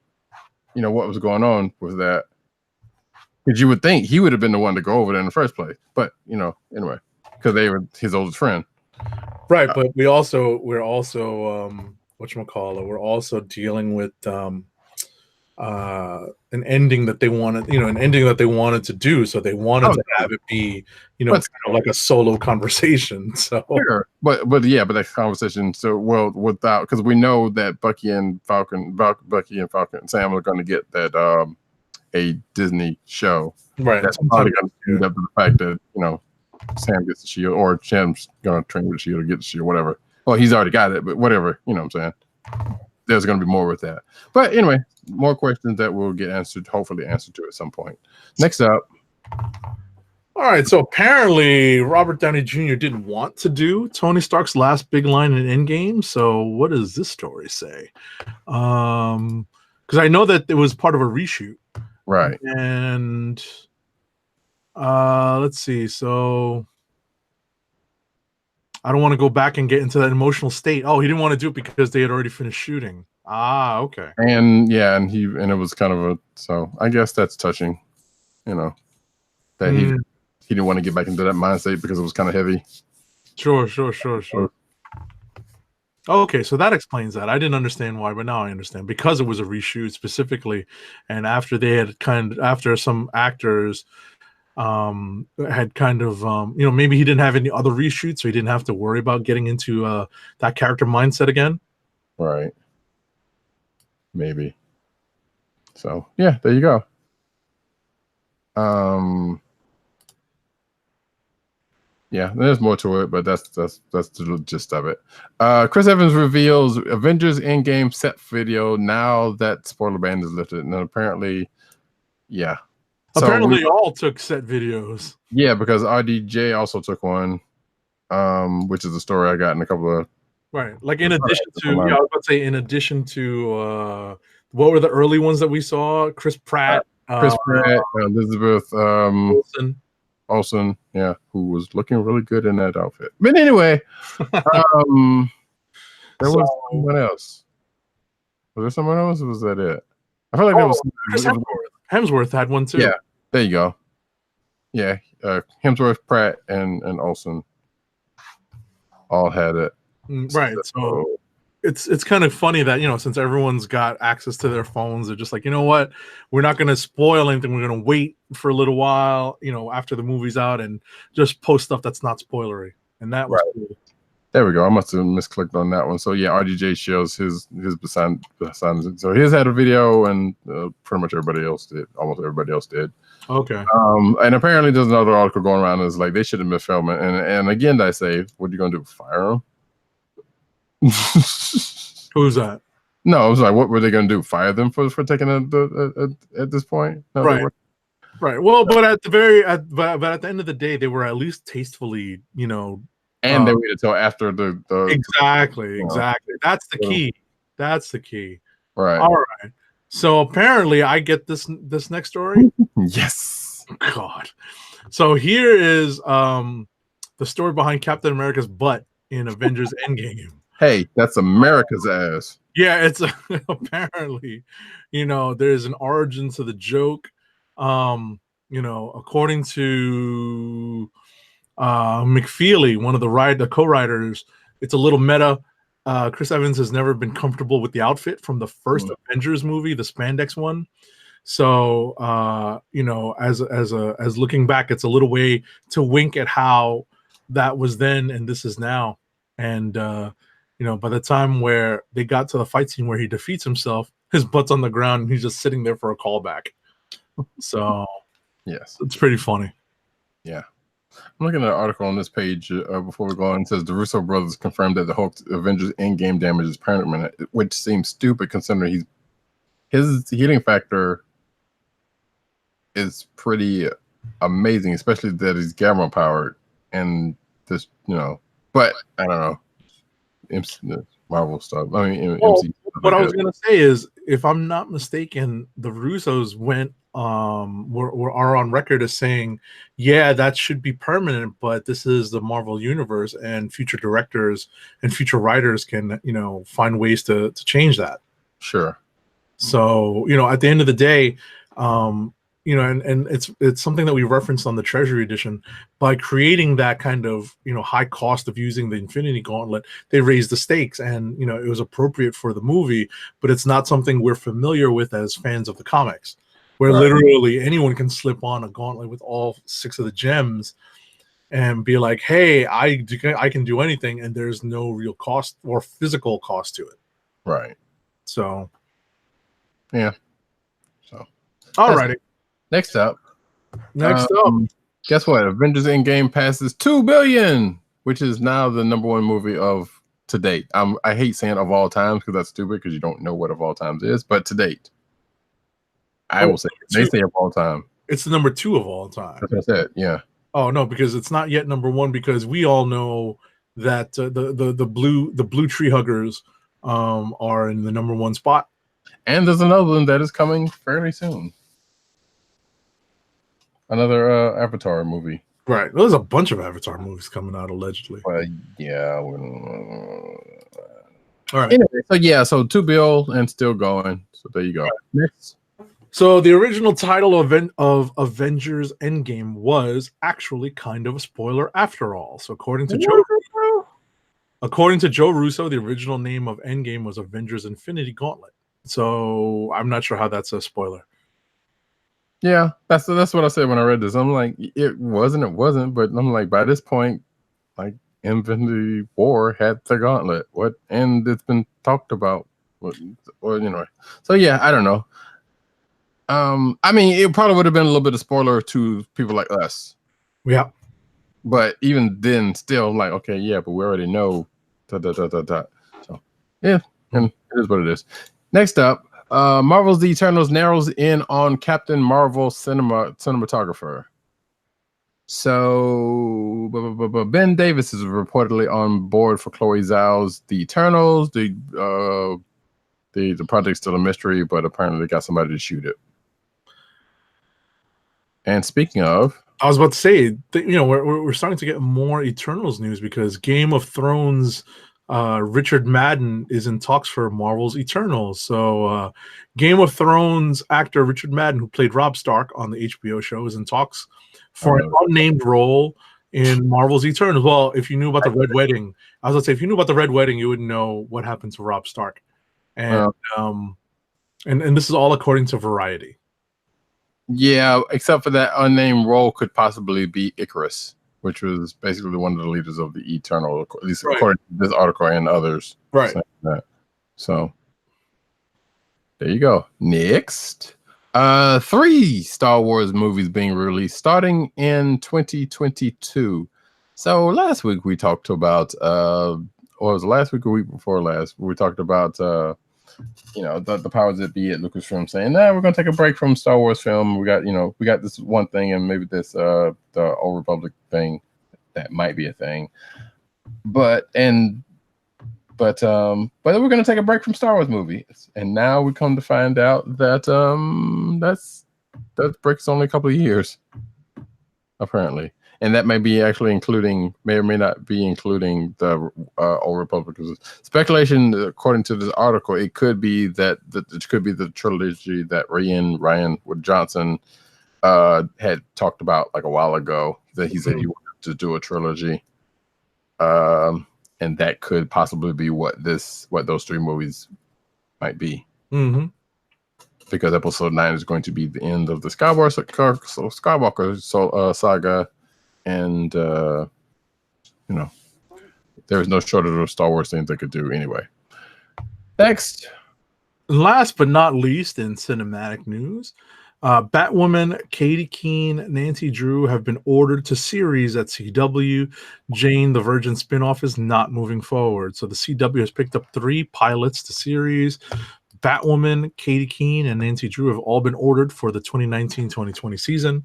what was going on with that. Because you would think he would have been the one to go over there in the first place, but anyway, because they were his oldest friend. Right, but we're also we're also dealing with an ending that they wanted to do, so they wanted to have it be kind of like a solo conversation. So sure. but that conversation, so without, because we know that Bucky and Falcon and Sam are going to get that a Disney show, right? That's probably going to lead up to the fact that Sam gets the shield, or Sam's going to train with the shield or get the shield, whatever. Well, he's already got it, but whatever, what I'm saying. There's going to be more with that. But anyway, more questions that will get hopefully answered to at some point. Next up. All right, so apparently Robert Downey Jr. didn't want to do Tony Stark's last big line in Endgame. So what does this story say? Because I know that it was part of a reshoot. Right. And Let's see. So I don't want to go back and get into that emotional state. Oh, he didn't want to do it because they had already finished shooting. Ah, okay. And yeah, and it was kind of so I guess that's touching, that he didn't want to get back into that mindset because it was kind of heavy. Sure. Okay, so that explains that. I didn't understand why, but now I understand because it was a reshoot specifically, and after they had after some actors had kind of maybe he didn't have any other reshoots, so he didn't have to worry about getting into that character mindset again. Right. Maybe. So yeah, there you go. Yeah, there's more to it, but that's the gist of it. Chris Evans reveals Avengers Endgame set video now that spoiler ban is lifted, and apparently, yeah. Apparently, they all took set videos. Yeah, because RDJ also took one, which is a story I got in a couple of. Right, like in addition to, I was about to say, in addition to what were the early ones that we saw? Chris Pratt, Elizabeth Olsen, yeah, who was looking really good in that outfit. But anyway, there was someone else. Was there someone else, or was that it? I feel like there was Chris Hemsworth had one too. Yeah, there you go. Yeah, Hemsworth, Pratt, and Olsen all had it. Right. So it's kind of funny that, since everyone's got access to their phones, they're just like, you know what, we're not going to spoil anything. We're going to wait for a little while, after the movie's out, and just post stuff that's not spoilery. And that was cool. There we go. I must have misclicked on that one. So yeah, RDJ shows his behind. So his had a video, and pretty much everybody else did. Almost everybody else did. Okay. And apparently there's another article going around that's like they should have been filming. And again, I say, what are you gonna do? Fire them? Who's that? No, I was like, what were they going to do? Fire them for taking at this point? No, right. Well, but at the end of the day, they were at least tastefully, and they waited till after the exactly. That's the key. That's the key. Right. All right. So apparently, I get this next story. Yes. God. So here is the story behind Captain America's butt in Avengers Endgame. Hey, that's America's ass. Yeah, it's apparently, there's an origin to the joke. According to McFeely, one of the co-writers, it's a little meta. Chris Evans has never been comfortable with the outfit from the first Avengers movie, the spandex one. So, as looking back, it's a little way to wink at how that was then and this is now. And by the time where they got to the fight scene where he defeats himself, his butt's on the ground and he's just sitting there for a callback. So yes, it's pretty funny. Yeah. I'm looking at an article on this page before we go on. It says the Russo brothers confirmed that the Hulk Avengers Endgame damage is permanent, which seems stupid considering his healing factor is pretty amazing, especially that he's gamma powered and this, but I don't know. Marvel stuff. I mean, what I was gonna say is, if I'm not mistaken, the Russos are on record as saying, yeah, that should be permanent, but this is the Marvel universe, and future directors and future writers can, find ways to change that. Sure. So, at the end of the day, and it's something that we referenced on the Treasury Edition. By creating that kind of high cost of using the Infinity Gauntlet, they raised the stakes, and it was appropriate for the movie, but it's not something we're familiar with as fans of the comics, where literally anyone can slip on a gauntlet with all 6 of the gems and be like, hey, I can do anything, and there's no real cost or physical cost to it. Right. So yeah. So all righty. Next up. Guess what? Avengers Endgame passes 2 billion, which is now the #1 movie of to date. I hate saying of all times because that's stupid because you don't know what of all times is, but to date. I will say they say of all time. It's the #2 of all time. That's what I said. Yeah. Oh no, because it's not yet #1 because we all know that the blue tree huggers are in the #1 spot. And there's another one that is coming fairly soon. Another Avatar movie. Right. There's a bunch of Avatar movies coming out allegedly. Well, yeah. All right. Anyway, so 2 bill and still going. So there you go. Next. So the original title of Avengers Endgame was actually kind of a spoiler after all. So according to Joe Russo, the original name of Endgame was Avengers Infinity Gauntlet. So I'm not sure how that's a spoiler. Yeah, that's what I said when I read this. I'm like, it wasn't, but I'm like, by this point, like Infinity War had the gauntlet. And it's been talked about. So yeah, I don't know. I mean, it probably would have been a little bit of spoiler to people like us. Yeah. But even then, still, I'm like, okay, yeah, but we already know. So yeah, and it is what it is. Next up, Marvel's The Eternals narrows in on Captain Marvel cinematographer. So Ben Davis is reportedly on board for Chloe Zhao's The Eternals. The project's still a mystery, but apparently they got somebody to shoot it. And speaking of, I was about to say, we're starting to get more Eternals news because Game of Thrones, Richard Madden is in talks for Marvel's Eternals. So Game of Thrones actor Richard Madden, who played Robb Stark on the HBO show, is in talks for an unnamed role in Marvel's Eternals. Well, if you knew about the Red Wedding, I was going to say, if you knew about the Red Wedding, you would know what happened to Robb Stark. And this is all according to Variety. Yeah, except for that unnamed role could possibly be Icarus, which was basically one of the leaders of the Eternal, at least according to this article and others. Right. So there you go. Next, 3 Star Wars movies being released starting in 2022. So last week we talked about, or was it last week or week before last? We talked about the powers that be at Lucasfilm saying, we're gonna take a break from Star Wars film. We got this one thing and maybe this the Old Republic thing that might be a thing. But we're gonna take a break from Star Wars movies. And now we come to find out that that break's only a couple of years, apparently. And that may be actually may or may not be including the Old Republic. Speculation, according to this article, it could be that it could be the trilogy that Ryan Wood Johnson had talked about like a while ago. That he said he wanted to do a trilogy, and that could possibly be what those 3 movies might be. Mm-hmm. Because Episode 9 is going to be the end of the Skywalker saga. And there is no shortage of Star Wars things they could do anyway. Next, last but not least, in cinematic news, Batwoman, Katie Keene, Nancy Drew have been ordered to series at CW. Jane the Virgin spinoff is not moving forward, so the CW has picked up 3 pilots to series. Batwoman, Katie Keene, and Nancy Drew have all been ordered for the 2019-2020 season.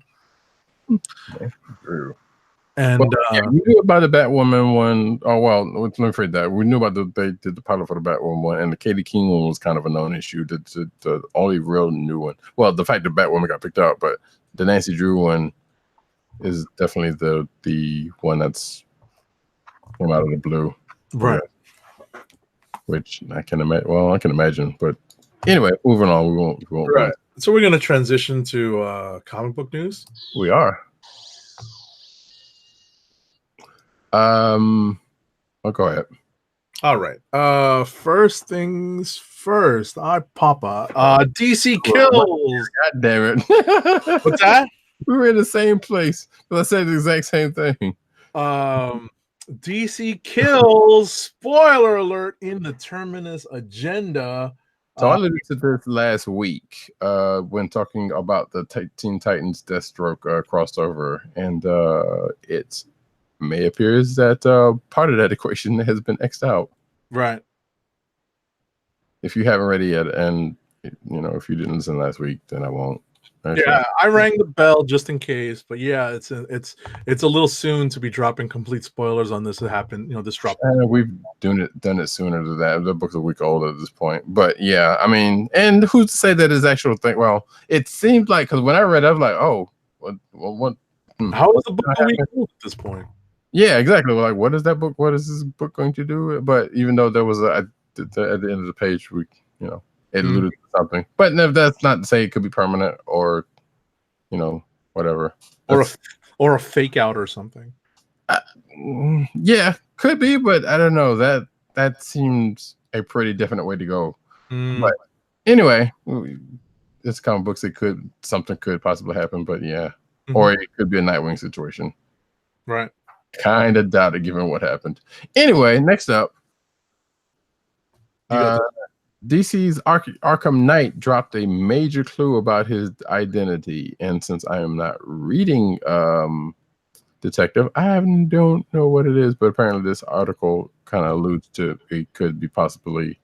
Drew. And we knew about the Batwoman one. Oh well, let me rephrase that. We knew about they did the pilot for the Batwoman one, and the Katie Keene one was kind of a known issue. The only real new one. Well, the fact that Batwoman got picked out, but the Nancy Drew one is definitely the one that's came out of the blue, right? Yeah. Which I can imagine. Well, I can imagine, but anyway, moving on. We won't. Right. So we're going to transition to comic book news. We are. I'll go ahead. All right. First things first. DC kills. God damn it! What's that? We were in the same place. I said the exact same thing. DC kills. Spoiler alert in the Terminus agenda. So I alluded to this last week when talking about the Teen Titans Deathstroke crossover, and it may appears that part of that equation has been X'd out. Right. If you haven't read it yet, and if you didn't listen last week, then I won't. Yeah, I rang the bell just in case, but yeah, it's a little soon to be dropping complete spoilers on this. That happened, this drop. We've done it sooner than that. The book's a week old at this point, but yeah, I mean, and who's to say that is actual thing? Well, it seemed like because when I read it, I was like, oh, what How is the book what's going gonna to be at this point? Yeah, exactly. Like, what is that book? What is this book going to do? But even though there was at the end of the page, it alluded to something. But no, that's not to say it could be permanent or, whatever. Or a fake out or something. Yeah, could be, but I don't know. That seems a pretty definite way to go. But anyway, it's comic books. Something could possibly happen, but yeah, or it could be a Nightwing situation. Right. Kind of doubt it, given what happened. Anyway, next up, DC's Arkham Knight dropped a major clue about his identity, and since I am not reading Detective, I don't know what it is, but apparently this article kind of alludes to it could be possibly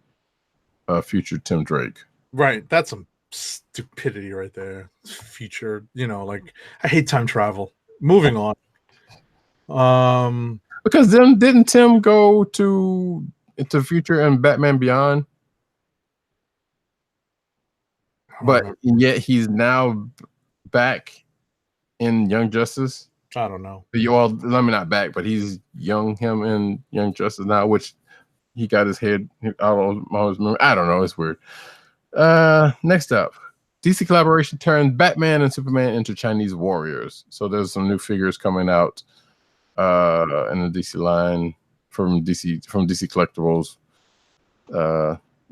future Tim Drake. Right. That's some stupidity right there. Future, like I hate time travel. Moving on. Because then didn't Tim go into future and Batman Beyond? But yet he's now back in Young Justice. I don't know. Well, let me not back, but he's him in Young Justice now, which he got his head. I don't know. It's weird. Next up, DC collaboration turned Batman and Superman into Chinese warriors. So there's some new figures coming out in the DC line from DC Collectibles.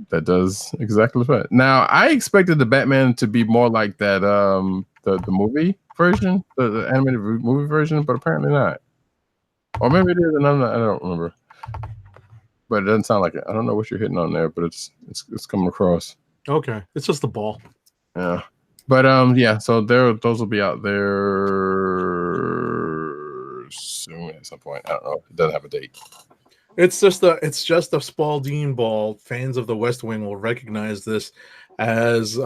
That does exactly that. Now, I expected the Batman to be more like that, the movie version, the animated movie version, but apparently not. Or maybe it is, and I don't remember. But it doesn't sound like it. I don't know what you're hitting on there, but it's coming across. Okay, it's just the ball. Yeah, but yeah. So those will be out there soon at some point. I don't know. It doesn't have a date. It's just a Spalding ball. Fans of the West Wing will recognize this as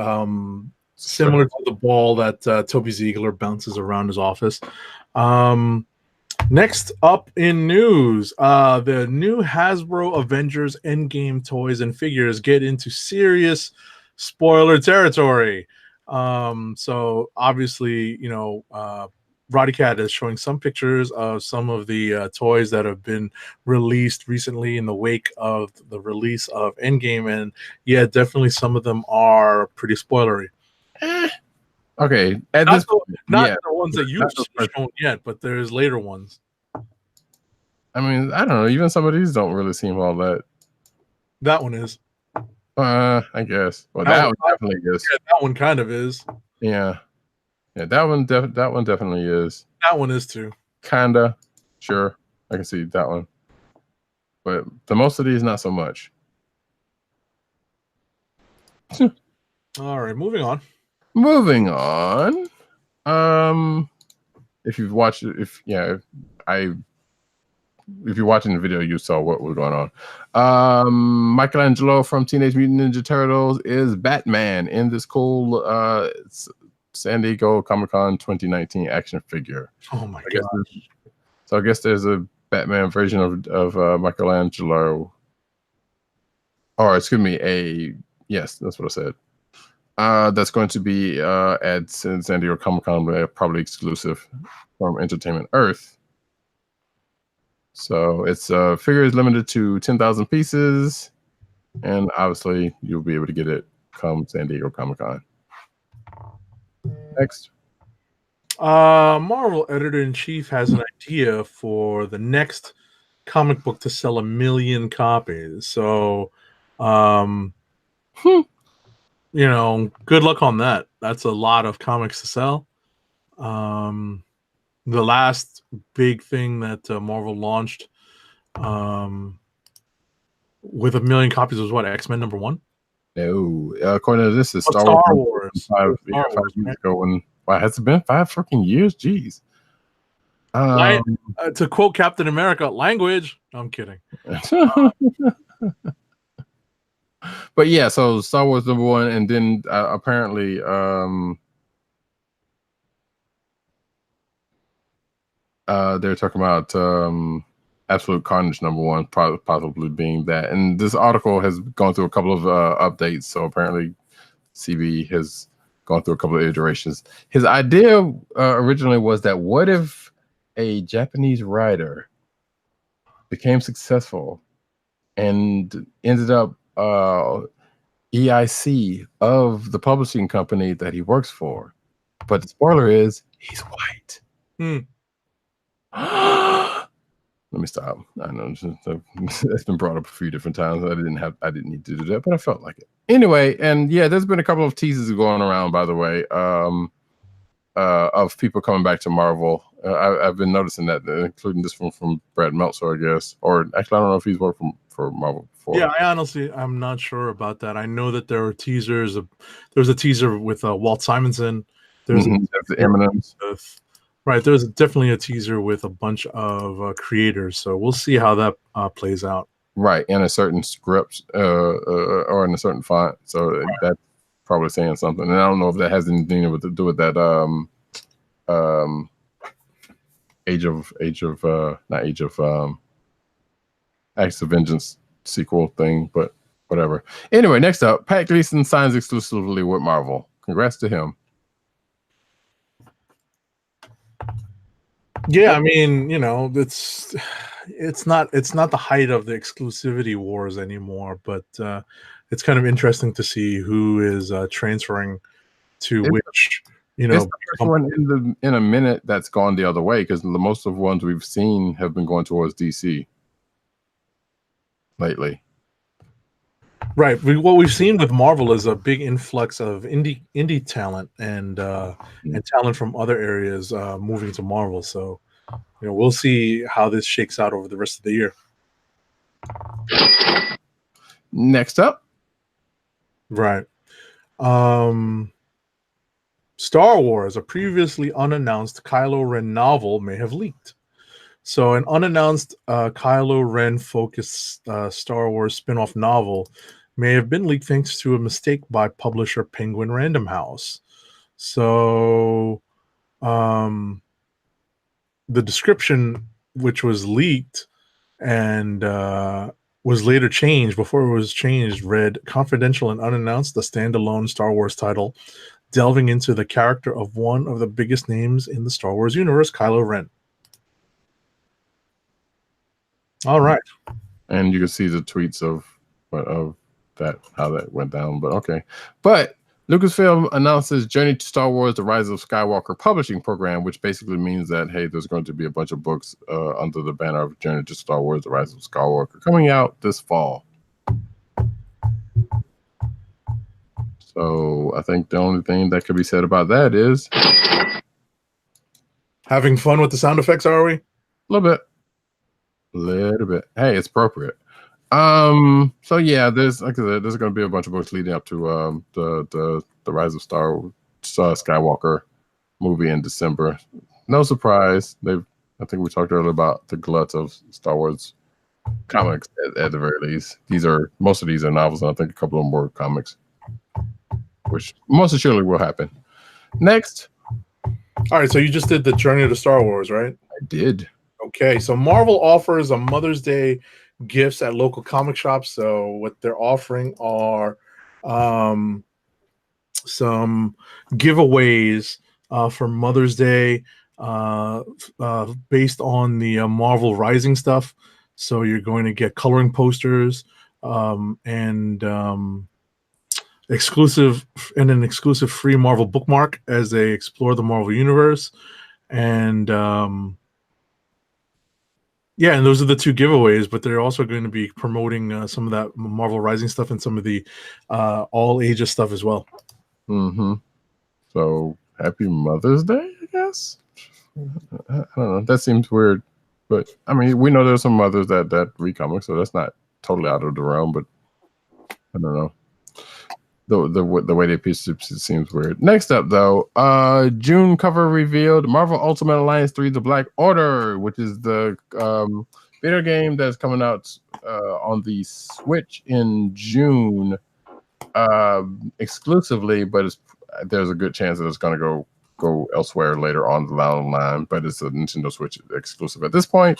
similar to the ball that Toby Ziegler bounces around his office. Next up in news, the new Hasbro Avengers Endgame toys and figures get into serious spoiler territory. So obviously, Roddy Cat is showing some pictures of some of the toys that have been released recently in the wake of the release of Endgame, and yeah, definitely some of them are pretty spoilery. Okay, not the ones that you've shown yet, but there's later ones. I mean, I don't know. Even some of these don't really seem all that. That one is. I guess. Well, that one definitely is. Yeah, that one kind of is. Yeah. Yeah, that one definitely is. That one is too. Kinda. Sure. I can see that one. But the most of these, not so much. All right, moving on. If you've watched it, if you're watching the video, you saw what was going on. Michelangelo from Teenage Mutant Ninja Turtles is Batman in this cool San Diego Comic-Con 2019 action figure. Oh my god! So I guess there's a Batman version of Michelangelo. Or excuse me, yes, that's what I said. That's going to be at San Diego Comic-Con, probably exclusive from Entertainment Earth. So its figure is limited to 10,000 pieces, and obviously you'll be able to get it come San Diego Comic-Con. Next. Marvel editor-in-chief has an idea for the next comic book to sell 1 million copies. So, good luck on that. That's a lot of comics to sell. The last big thing that Marvel launched with 1 million copies was what? X-Men #1? No, according to this, is Star Wars. 5 years ago. Wow, has it been 5 freaking years? Jeez. To quote Captain America, language. No, I'm kidding. But yeah, so Star Wars #1, and then apparently they're talking about Absolute Carnage #1 possibly being that. And this article has gone through a couple of updates. So apparently CB has gone through a couple of iterations. His idea originally was that what if a Japanese writer became successful and ended up EIC of the publishing company that he works for, but the spoiler is he's white. Let me stop. I know that's been brought up a few different times. I didn't need to do that, but I felt like it anyway. And yeah, there's been a couple of teasers going around, by the way, of people coming back to Marvel. I've been noticing that, including this one from Brad Meltzer, I guess. Or actually, I don't know if he's worked for Marvel before. Yeah, I'm not sure about that. I know that there were teasers. There was a teaser with Walt Simonson. There's the Eminems. Right, there's definitely a teaser with a bunch of creators. So we'll see how that plays out. Right, in a certain script or in a certain font. So that's probably saying something. And I don't know if that has anything to do with that Acts of Vengeance sequel thing, but whatever. Anyway, next up, Pat Gleason signs exclusively with Marvel. Congrats to him. Yeah, I mean, it's not the height of the exclusivity wars anymore, but it's kind of interesting to see who is transferring to which. It's the first one in a minute that's gone the other way, because most of the ones we've seen have been going towards DC lately. Right. What we've seen with Marvel is a big influx of indie talent and talent from other areas moving to Marvel. So, we'll see how this shakes out over the rest of the year. Next up. Right. Star Wars, a previously unannounced Kylo Ren novel may have leaked. So an unannounced Kylo Ren focused Star Wars spin-off novel may have been leaked thanks to a mistake by publisher Penguin Random House. So the description, which was leaked and was later changed, before it was changed, read confidential and unannounced, a standalone Star Wars title delving into the character of one of the biggest names in the Star Wars universe, Kylo Ren. All right. And you can see the tweets of that, how that went down, but okay. But Lucasfilm announces Journey to Star Wars, The Rise of Skywalker publishing program, which basically means that, hey, there's going to be a bunch of books under the banner of Journey to Star Wars, The Rise of Skywalker coming out this fall. So I think the only thing that could be said about that is having fun with the sound effects, are we? A little bit. Hey, it's appropriate. So yeah, there's, like I said, there's going to be a bunch of books leading up to the Rise of Skywalker movie in December. No surprise. I think we talked earlier about the glut of Star Wars comics at the very least. Most of these are novels, and I think a couple of them were comics, which most assuredly will happen. Next. All right, so you just did the Journey to Star Wars, right? I did. Okay, so Marvel offers a Mother's Day gifts at local comic shops. So what they're offering are some giveaways for Mother's Day based on the Marvel Rising stuff. So you're going to get coloring posters and an exclusive free Marvel bookmark as they explore the Marvel universe. And yeah, and those are the two giveaways, but they're also going to be promoting some of that Marvel Rising stuff and some of the all ages stuff as well. Mm-hmm. So happy Mother's Day, I guess. I don't know. That seems weird, but I mean, we know there's some mothers that read comics, so that's not totally out of the realm. But I don't know. The way they pitched it seems weird. Next up, though, June cover revealed Marvel Ultimate Alliance 3: The Black Order, which is the video game that's coming out on the Switch in June exclusively, but there's a good chance that it's going to go elsewhere later on the line, but it's a Nintendo Switch exclusive at this point.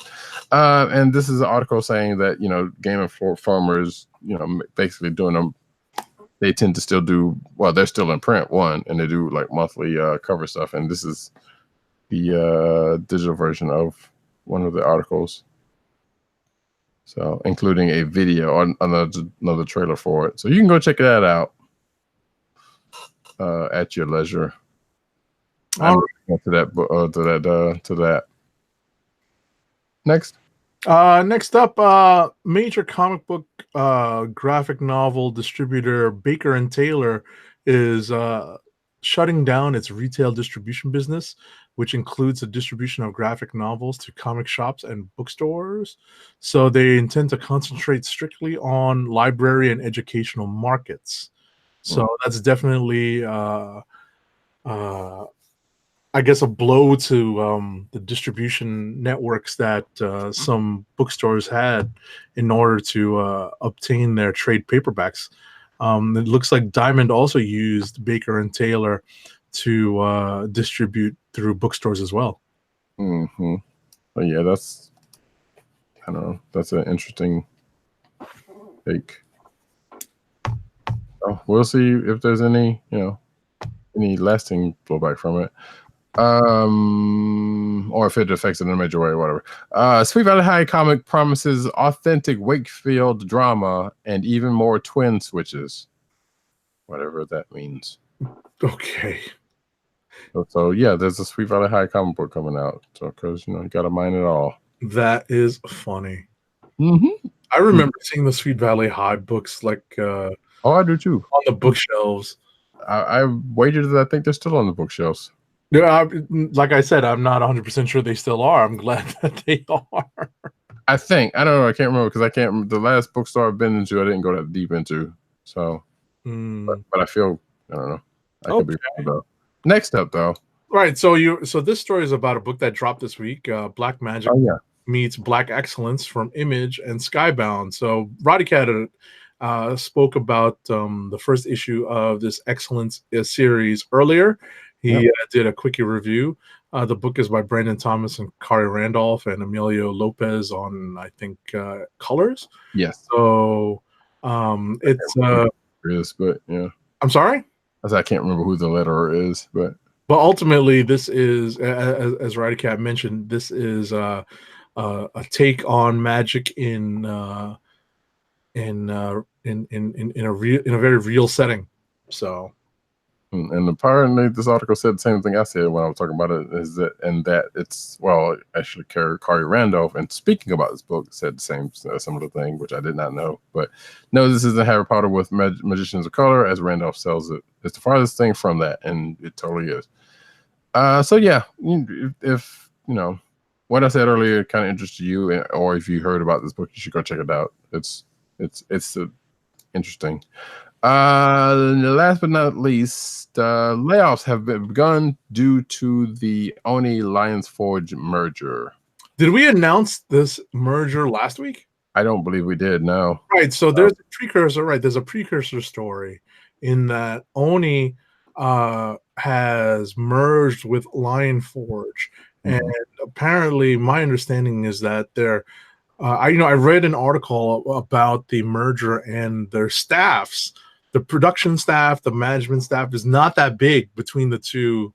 And this is an article saying that, Game Informer's, basically doing them they tend to still do well. They're still in print, and they do like monthly cover stuff. And this is the digital version of one of the articles. So, including a video or another trailer for it. So you can go check that out at your leisure. I'm to that. Next. Next up, major comic book graphic novel distributor Baker and Taylor is shutting down its retail distribution business, which includes the distribution of graphic novels to comic shops and bookstores. So they intend to concentrate strictly on library and educational markets. So that's definitely, I guess, a blow to the distribution networks that some bookstores had in order to obtain their trade paperbacks. It looks like Diamond also used Baker and Taylor to distribute through bookstores as well. Mm-hmm. But yeah, that's, I don't know, that's an interesting take. So we'll see if there's any lasting blowback from it. Or if it affects it in a major way or whatever. Sweet Valley High comic promises authentic Wakefield drama and even more twin switches. Whatever that means. Okay. So yeah, there's a Sweet Valley High comic book coming out. So because you gotta mind it all. That is funny. Mm-hmm. I remember seeing the Sweet Valley High books like oh, I do too. On the bookshelves. I waited that I think they're still on the bookshelves. Yeah, like I said, I'm not 100% sure they still are. I'm glad that they are. I think. I don't know. I can't remember because I can't remember. The last bookstore I've been into, I didn't go that deep into. So, but I feel, I don't know. I could be wrong though. Next up, though. Right. So this story is about a book that dropped this week, Black Magic meets Black Excellence from Image and Skybound. So Roddy Cat spoke about the first issue of this Excellence series earlier. He did a quickie review. The book is by Brandon Thomas and Kari Randolph and Emilio Lopez on, I think, colors. Yes. So it's but yeah. I'm sorry? I can't remember who the letterer is, but ultimately this is, as Roddy Cat mentioned, this is a take on magic in a very real setting. So. And apparently this article said the same thing I said when I was talking about it, is that it's, well, actually Kari Randolph, and speaking about this book, said the same similar thing, which I did not know. But no, this isn't Harry Potter with Magicians of Color, as Randolph sells it. It's the farthest thing from that, and it totally is. So yeah, if what I said earlier kind of interested you, or if you heard about this book, you should go check it out. It's interesting. Last but not least, layoffs have begun due to the Oni Lions Forge merger. Did we announce this merger last week? I don't believe we did. No. Right. So there's a precursor. Right. There's a precursor story in that Oni has merged with Lion Forge, and apparently, my understanding is that they're. I read an article about the merger and their staffs. The production staff, the management staff is not that big between the two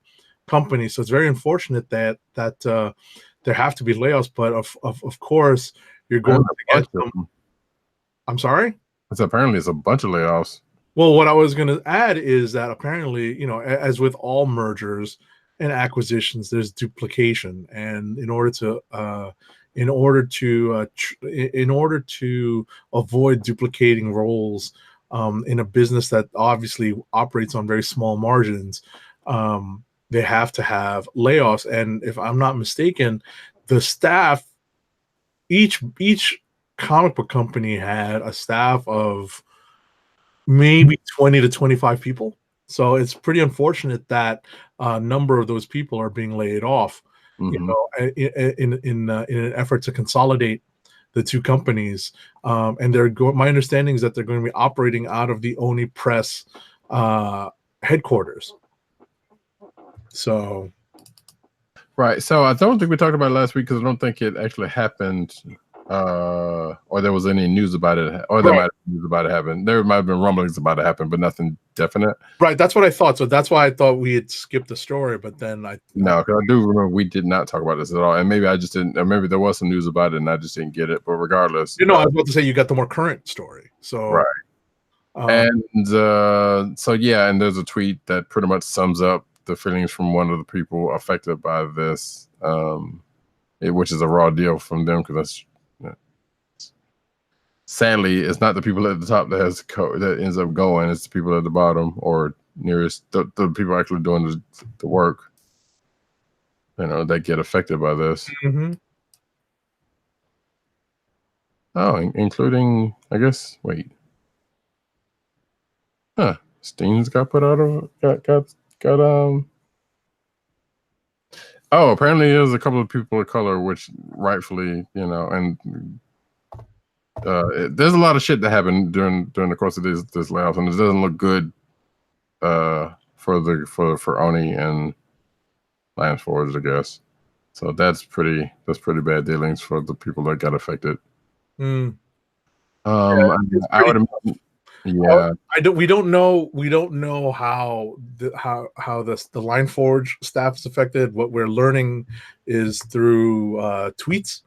companies, so it's very unfortunate that there have to be layoffs. But of course, you're going to get them. I'm sorry. Apparently, it's a bunch of layoffs. Well, what I was going to add is that apparently, as with all mergers and acquisitions, there's duplication, and in order to avoid duplicating roles in a business that obviously operates on very small margins, they have to have layoffs. And if I'm not mistaken, the staff, each comic book company had a staff of maybe 20 to 25 people. So it's pretty unfortunate that a number of those people are being laid off. In an effort to consolidate the two companies, and my understanding is that they're going to be operating out of the Oni Press headquarters. So, right. So I don't think we talked about it last week because I don't think it actually happened or there was any news about it, or there might have been news about it happen. There might have been rumblings about it happen, but nothing definite. Right, that's what I thought. So that's why I thought we had skipped the story, but then no, because I do remember we did not talk about this at all, and maybe I just didn't. Or maybe there was some news about it, and I just didn't get it. But regardless, I was about to say you got the more current story. So right, and so yeah, and there's a tweet that pretty much sums up the feelings from one of the people affected by this, which is a raw deal from them because that's sadly it's not the people at the top that ends up going; it's the people at the bottom or nearest the people actually doing the work. That get affected by this. Mm-hmm. Oh, including, I guess. Wait. Huh. Steam's got put out of got Oh, apparently there's a couple of people of color, which rightfully, and there's a lot of shit that happened during the course of this layoff, and it doesn't look good for Oni and Lions Forge, I guess. So that's pretty bad dealings for the people that got affected. Mm. I would imagine, yeah. We don't know how the Line Forge staff is affected. What we're learning is through tweets,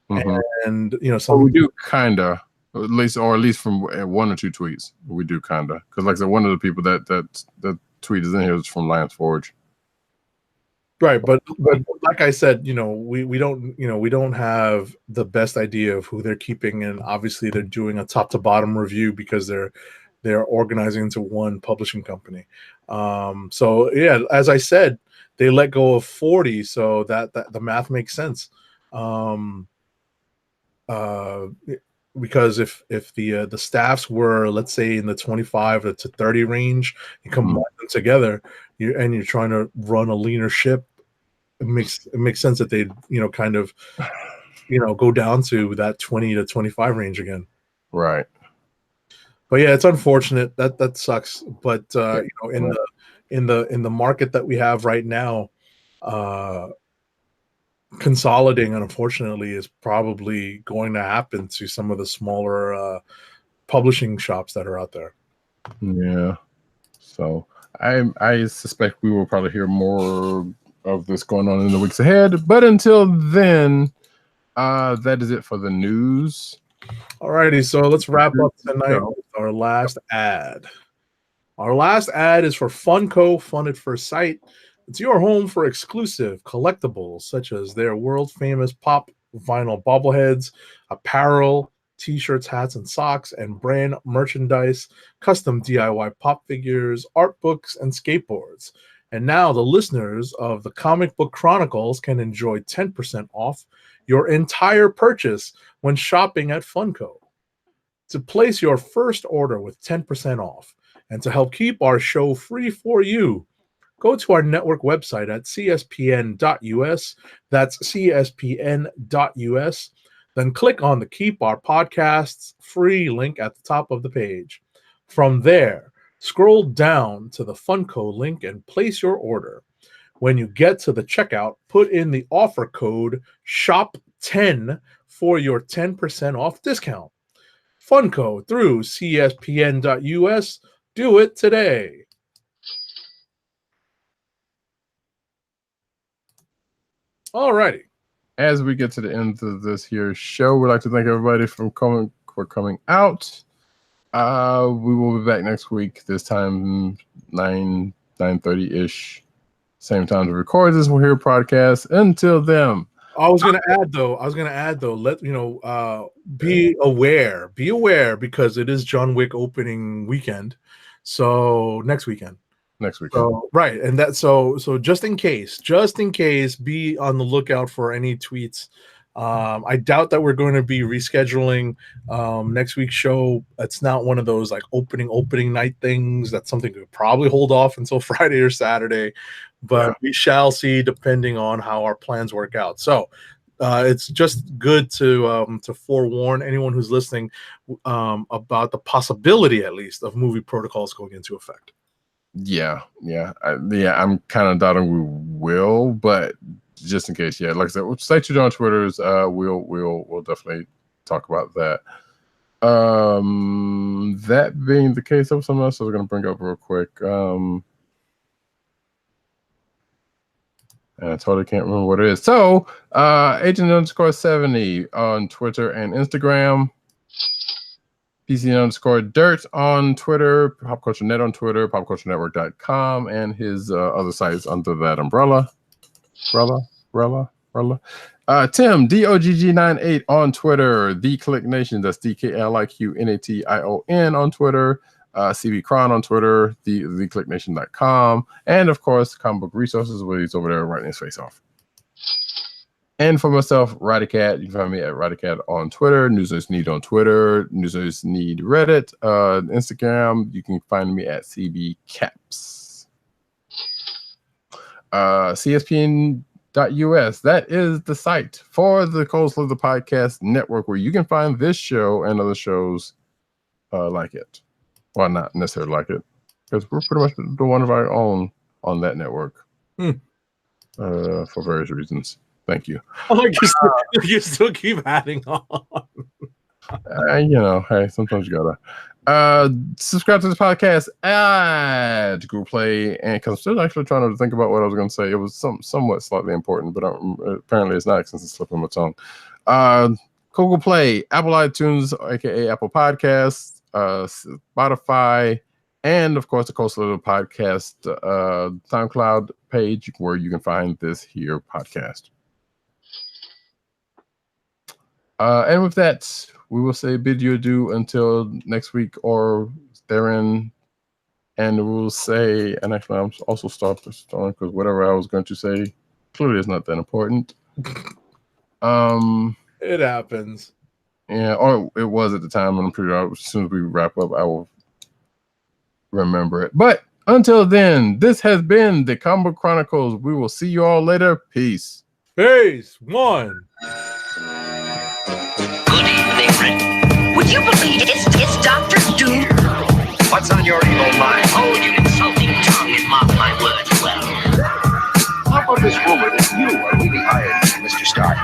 and we do kinda, at least from one or two tweets. We do kinda, because like I said, one of the people that tweet is in here is from Lions Forge. Right, but like I said, we don't have the best idea of who they're keeping, and obviously they're doing a top to bottom review because they're organizing into one publishing company. So yeah, as I said, they let go of 40, so that the math makes sense. Because if the staffs were, let's say, in the 25 to 30 range, you combine them together, you're trying to run a leaner ship, it makes sense that they'd kind of go down to that 20 to 25 range again. Right. But yeah, it's unfortunate. That sucks. But in the market that we have right now, consolidating, unfortunately, is probably going to happen to some of the smaller publishing shops that are out there. Yeah. So I suspect we will probably hear more of this going on in the weeks ahead. But until then, that is it for the news. Alrighty, so let's wrap up tonight with our last ad. Our last ad is for Funko, Fun at First Sight. It's your home for exclusive collectibles such as their world-famous pop vinyl bobbleheads, apparel, t-shirts, hats, and socks, and brand merchandise, custom DIY pop figures, art books, and skateboards. And now the listeners of the Comic Book Chronicles can enjoy 10% off your entire purchase when shopping at Funko. To place your first order with 10% off and to help keep our show free for you, go to our network website at cspn.us. That's cspn.us. Then click on the Keep Our Podcasts free link at the top of the page. From there, scroll down to the Funko link and place your order. When you get to the checkout, put in the offer code SHOP10 for your 10% off discount. Funko through cspn.us. Do it today. Alrighty. As we get to the end of this here show, we'd like to thank everybody for coming out. We will be back next week, this time 9:30-ish. Same time to record this. We'll hear podcast. Until then. I was gonna add though, let be aware because it is John Wick opening weekend. So next weekend. So, right, and that so just in case, be on the lookout for any tweets. I doubt that we're going to be rescheduling next week's show. It's not one of those like opening night things. That's something we could probably hold off until Friday or Saturday, but we shall see depending on how our plans work out. So it's just good to forewarn anyone who's listening about the possibility, at least, of movie protocols going into effect. I'm kind of doubting we will, but just in case, like I said, we'll stay tuned on Twitters. We'll definitely talk about that. That being the case, there was something else I was going to bring up real quick. And I totally can't remember what it is. So, Agent_70 on Twitter and Instagram. PC_Dirt on Twitter. Pop Culture Net on Twitter. PopCultureNetwork.com. And his other sites under that umbrella. Tim, DOGG98 on Twitter. The KLIQ Nation. That's DKLIQNATION on Twitter. CB Cron on Twitter, thekliqnation.com, and of course, Comic Book Resources, where he's over there writing his face off. And for myself, Radicat, you can find me at Radicat on Twitter, Newsers Need on Twitter, Newsers Need Reddit, Instagram, you can find me at CB Caps. CSPN.us, that is the site for the Cold Slither Podcast Network, where you can find this show and other shows like it. Well, not necessarily like it, because we're pretty much the one of our own on that network for various reasons. Thank you. You still keep adding on. Hey, sometimes you gotta subscribe to this podcast at Google Play, and because I'm still actually trying to think about what I was going to say. It was somewhat slightly important, but apparently it's not since it's slipping my tongue. Google Play, Apple iTunes, aka Apple Podcasts, Spotify, and of course the Cold Slither Podcast SoundCloud page, where you can find this here podcast. And with that, we will say bid you adieu until next week or therein, and we'll say, and actually I'm also start this on because whatever I was going to say clearly is not that important. It happens. Yeah, or it was at the time, and I'm pretty sure as soon as we wrap up, I will remember it. But until then, this has been the Comic Book Chronicles. We will see you all later. Peace. Peace. One. Good evening, Rick. Would you believe it's Dr. Doom? What's on your evil mind? Hold your insulting tongue and mark my words well. How about this rumor that you are really hired, Mr. Stark?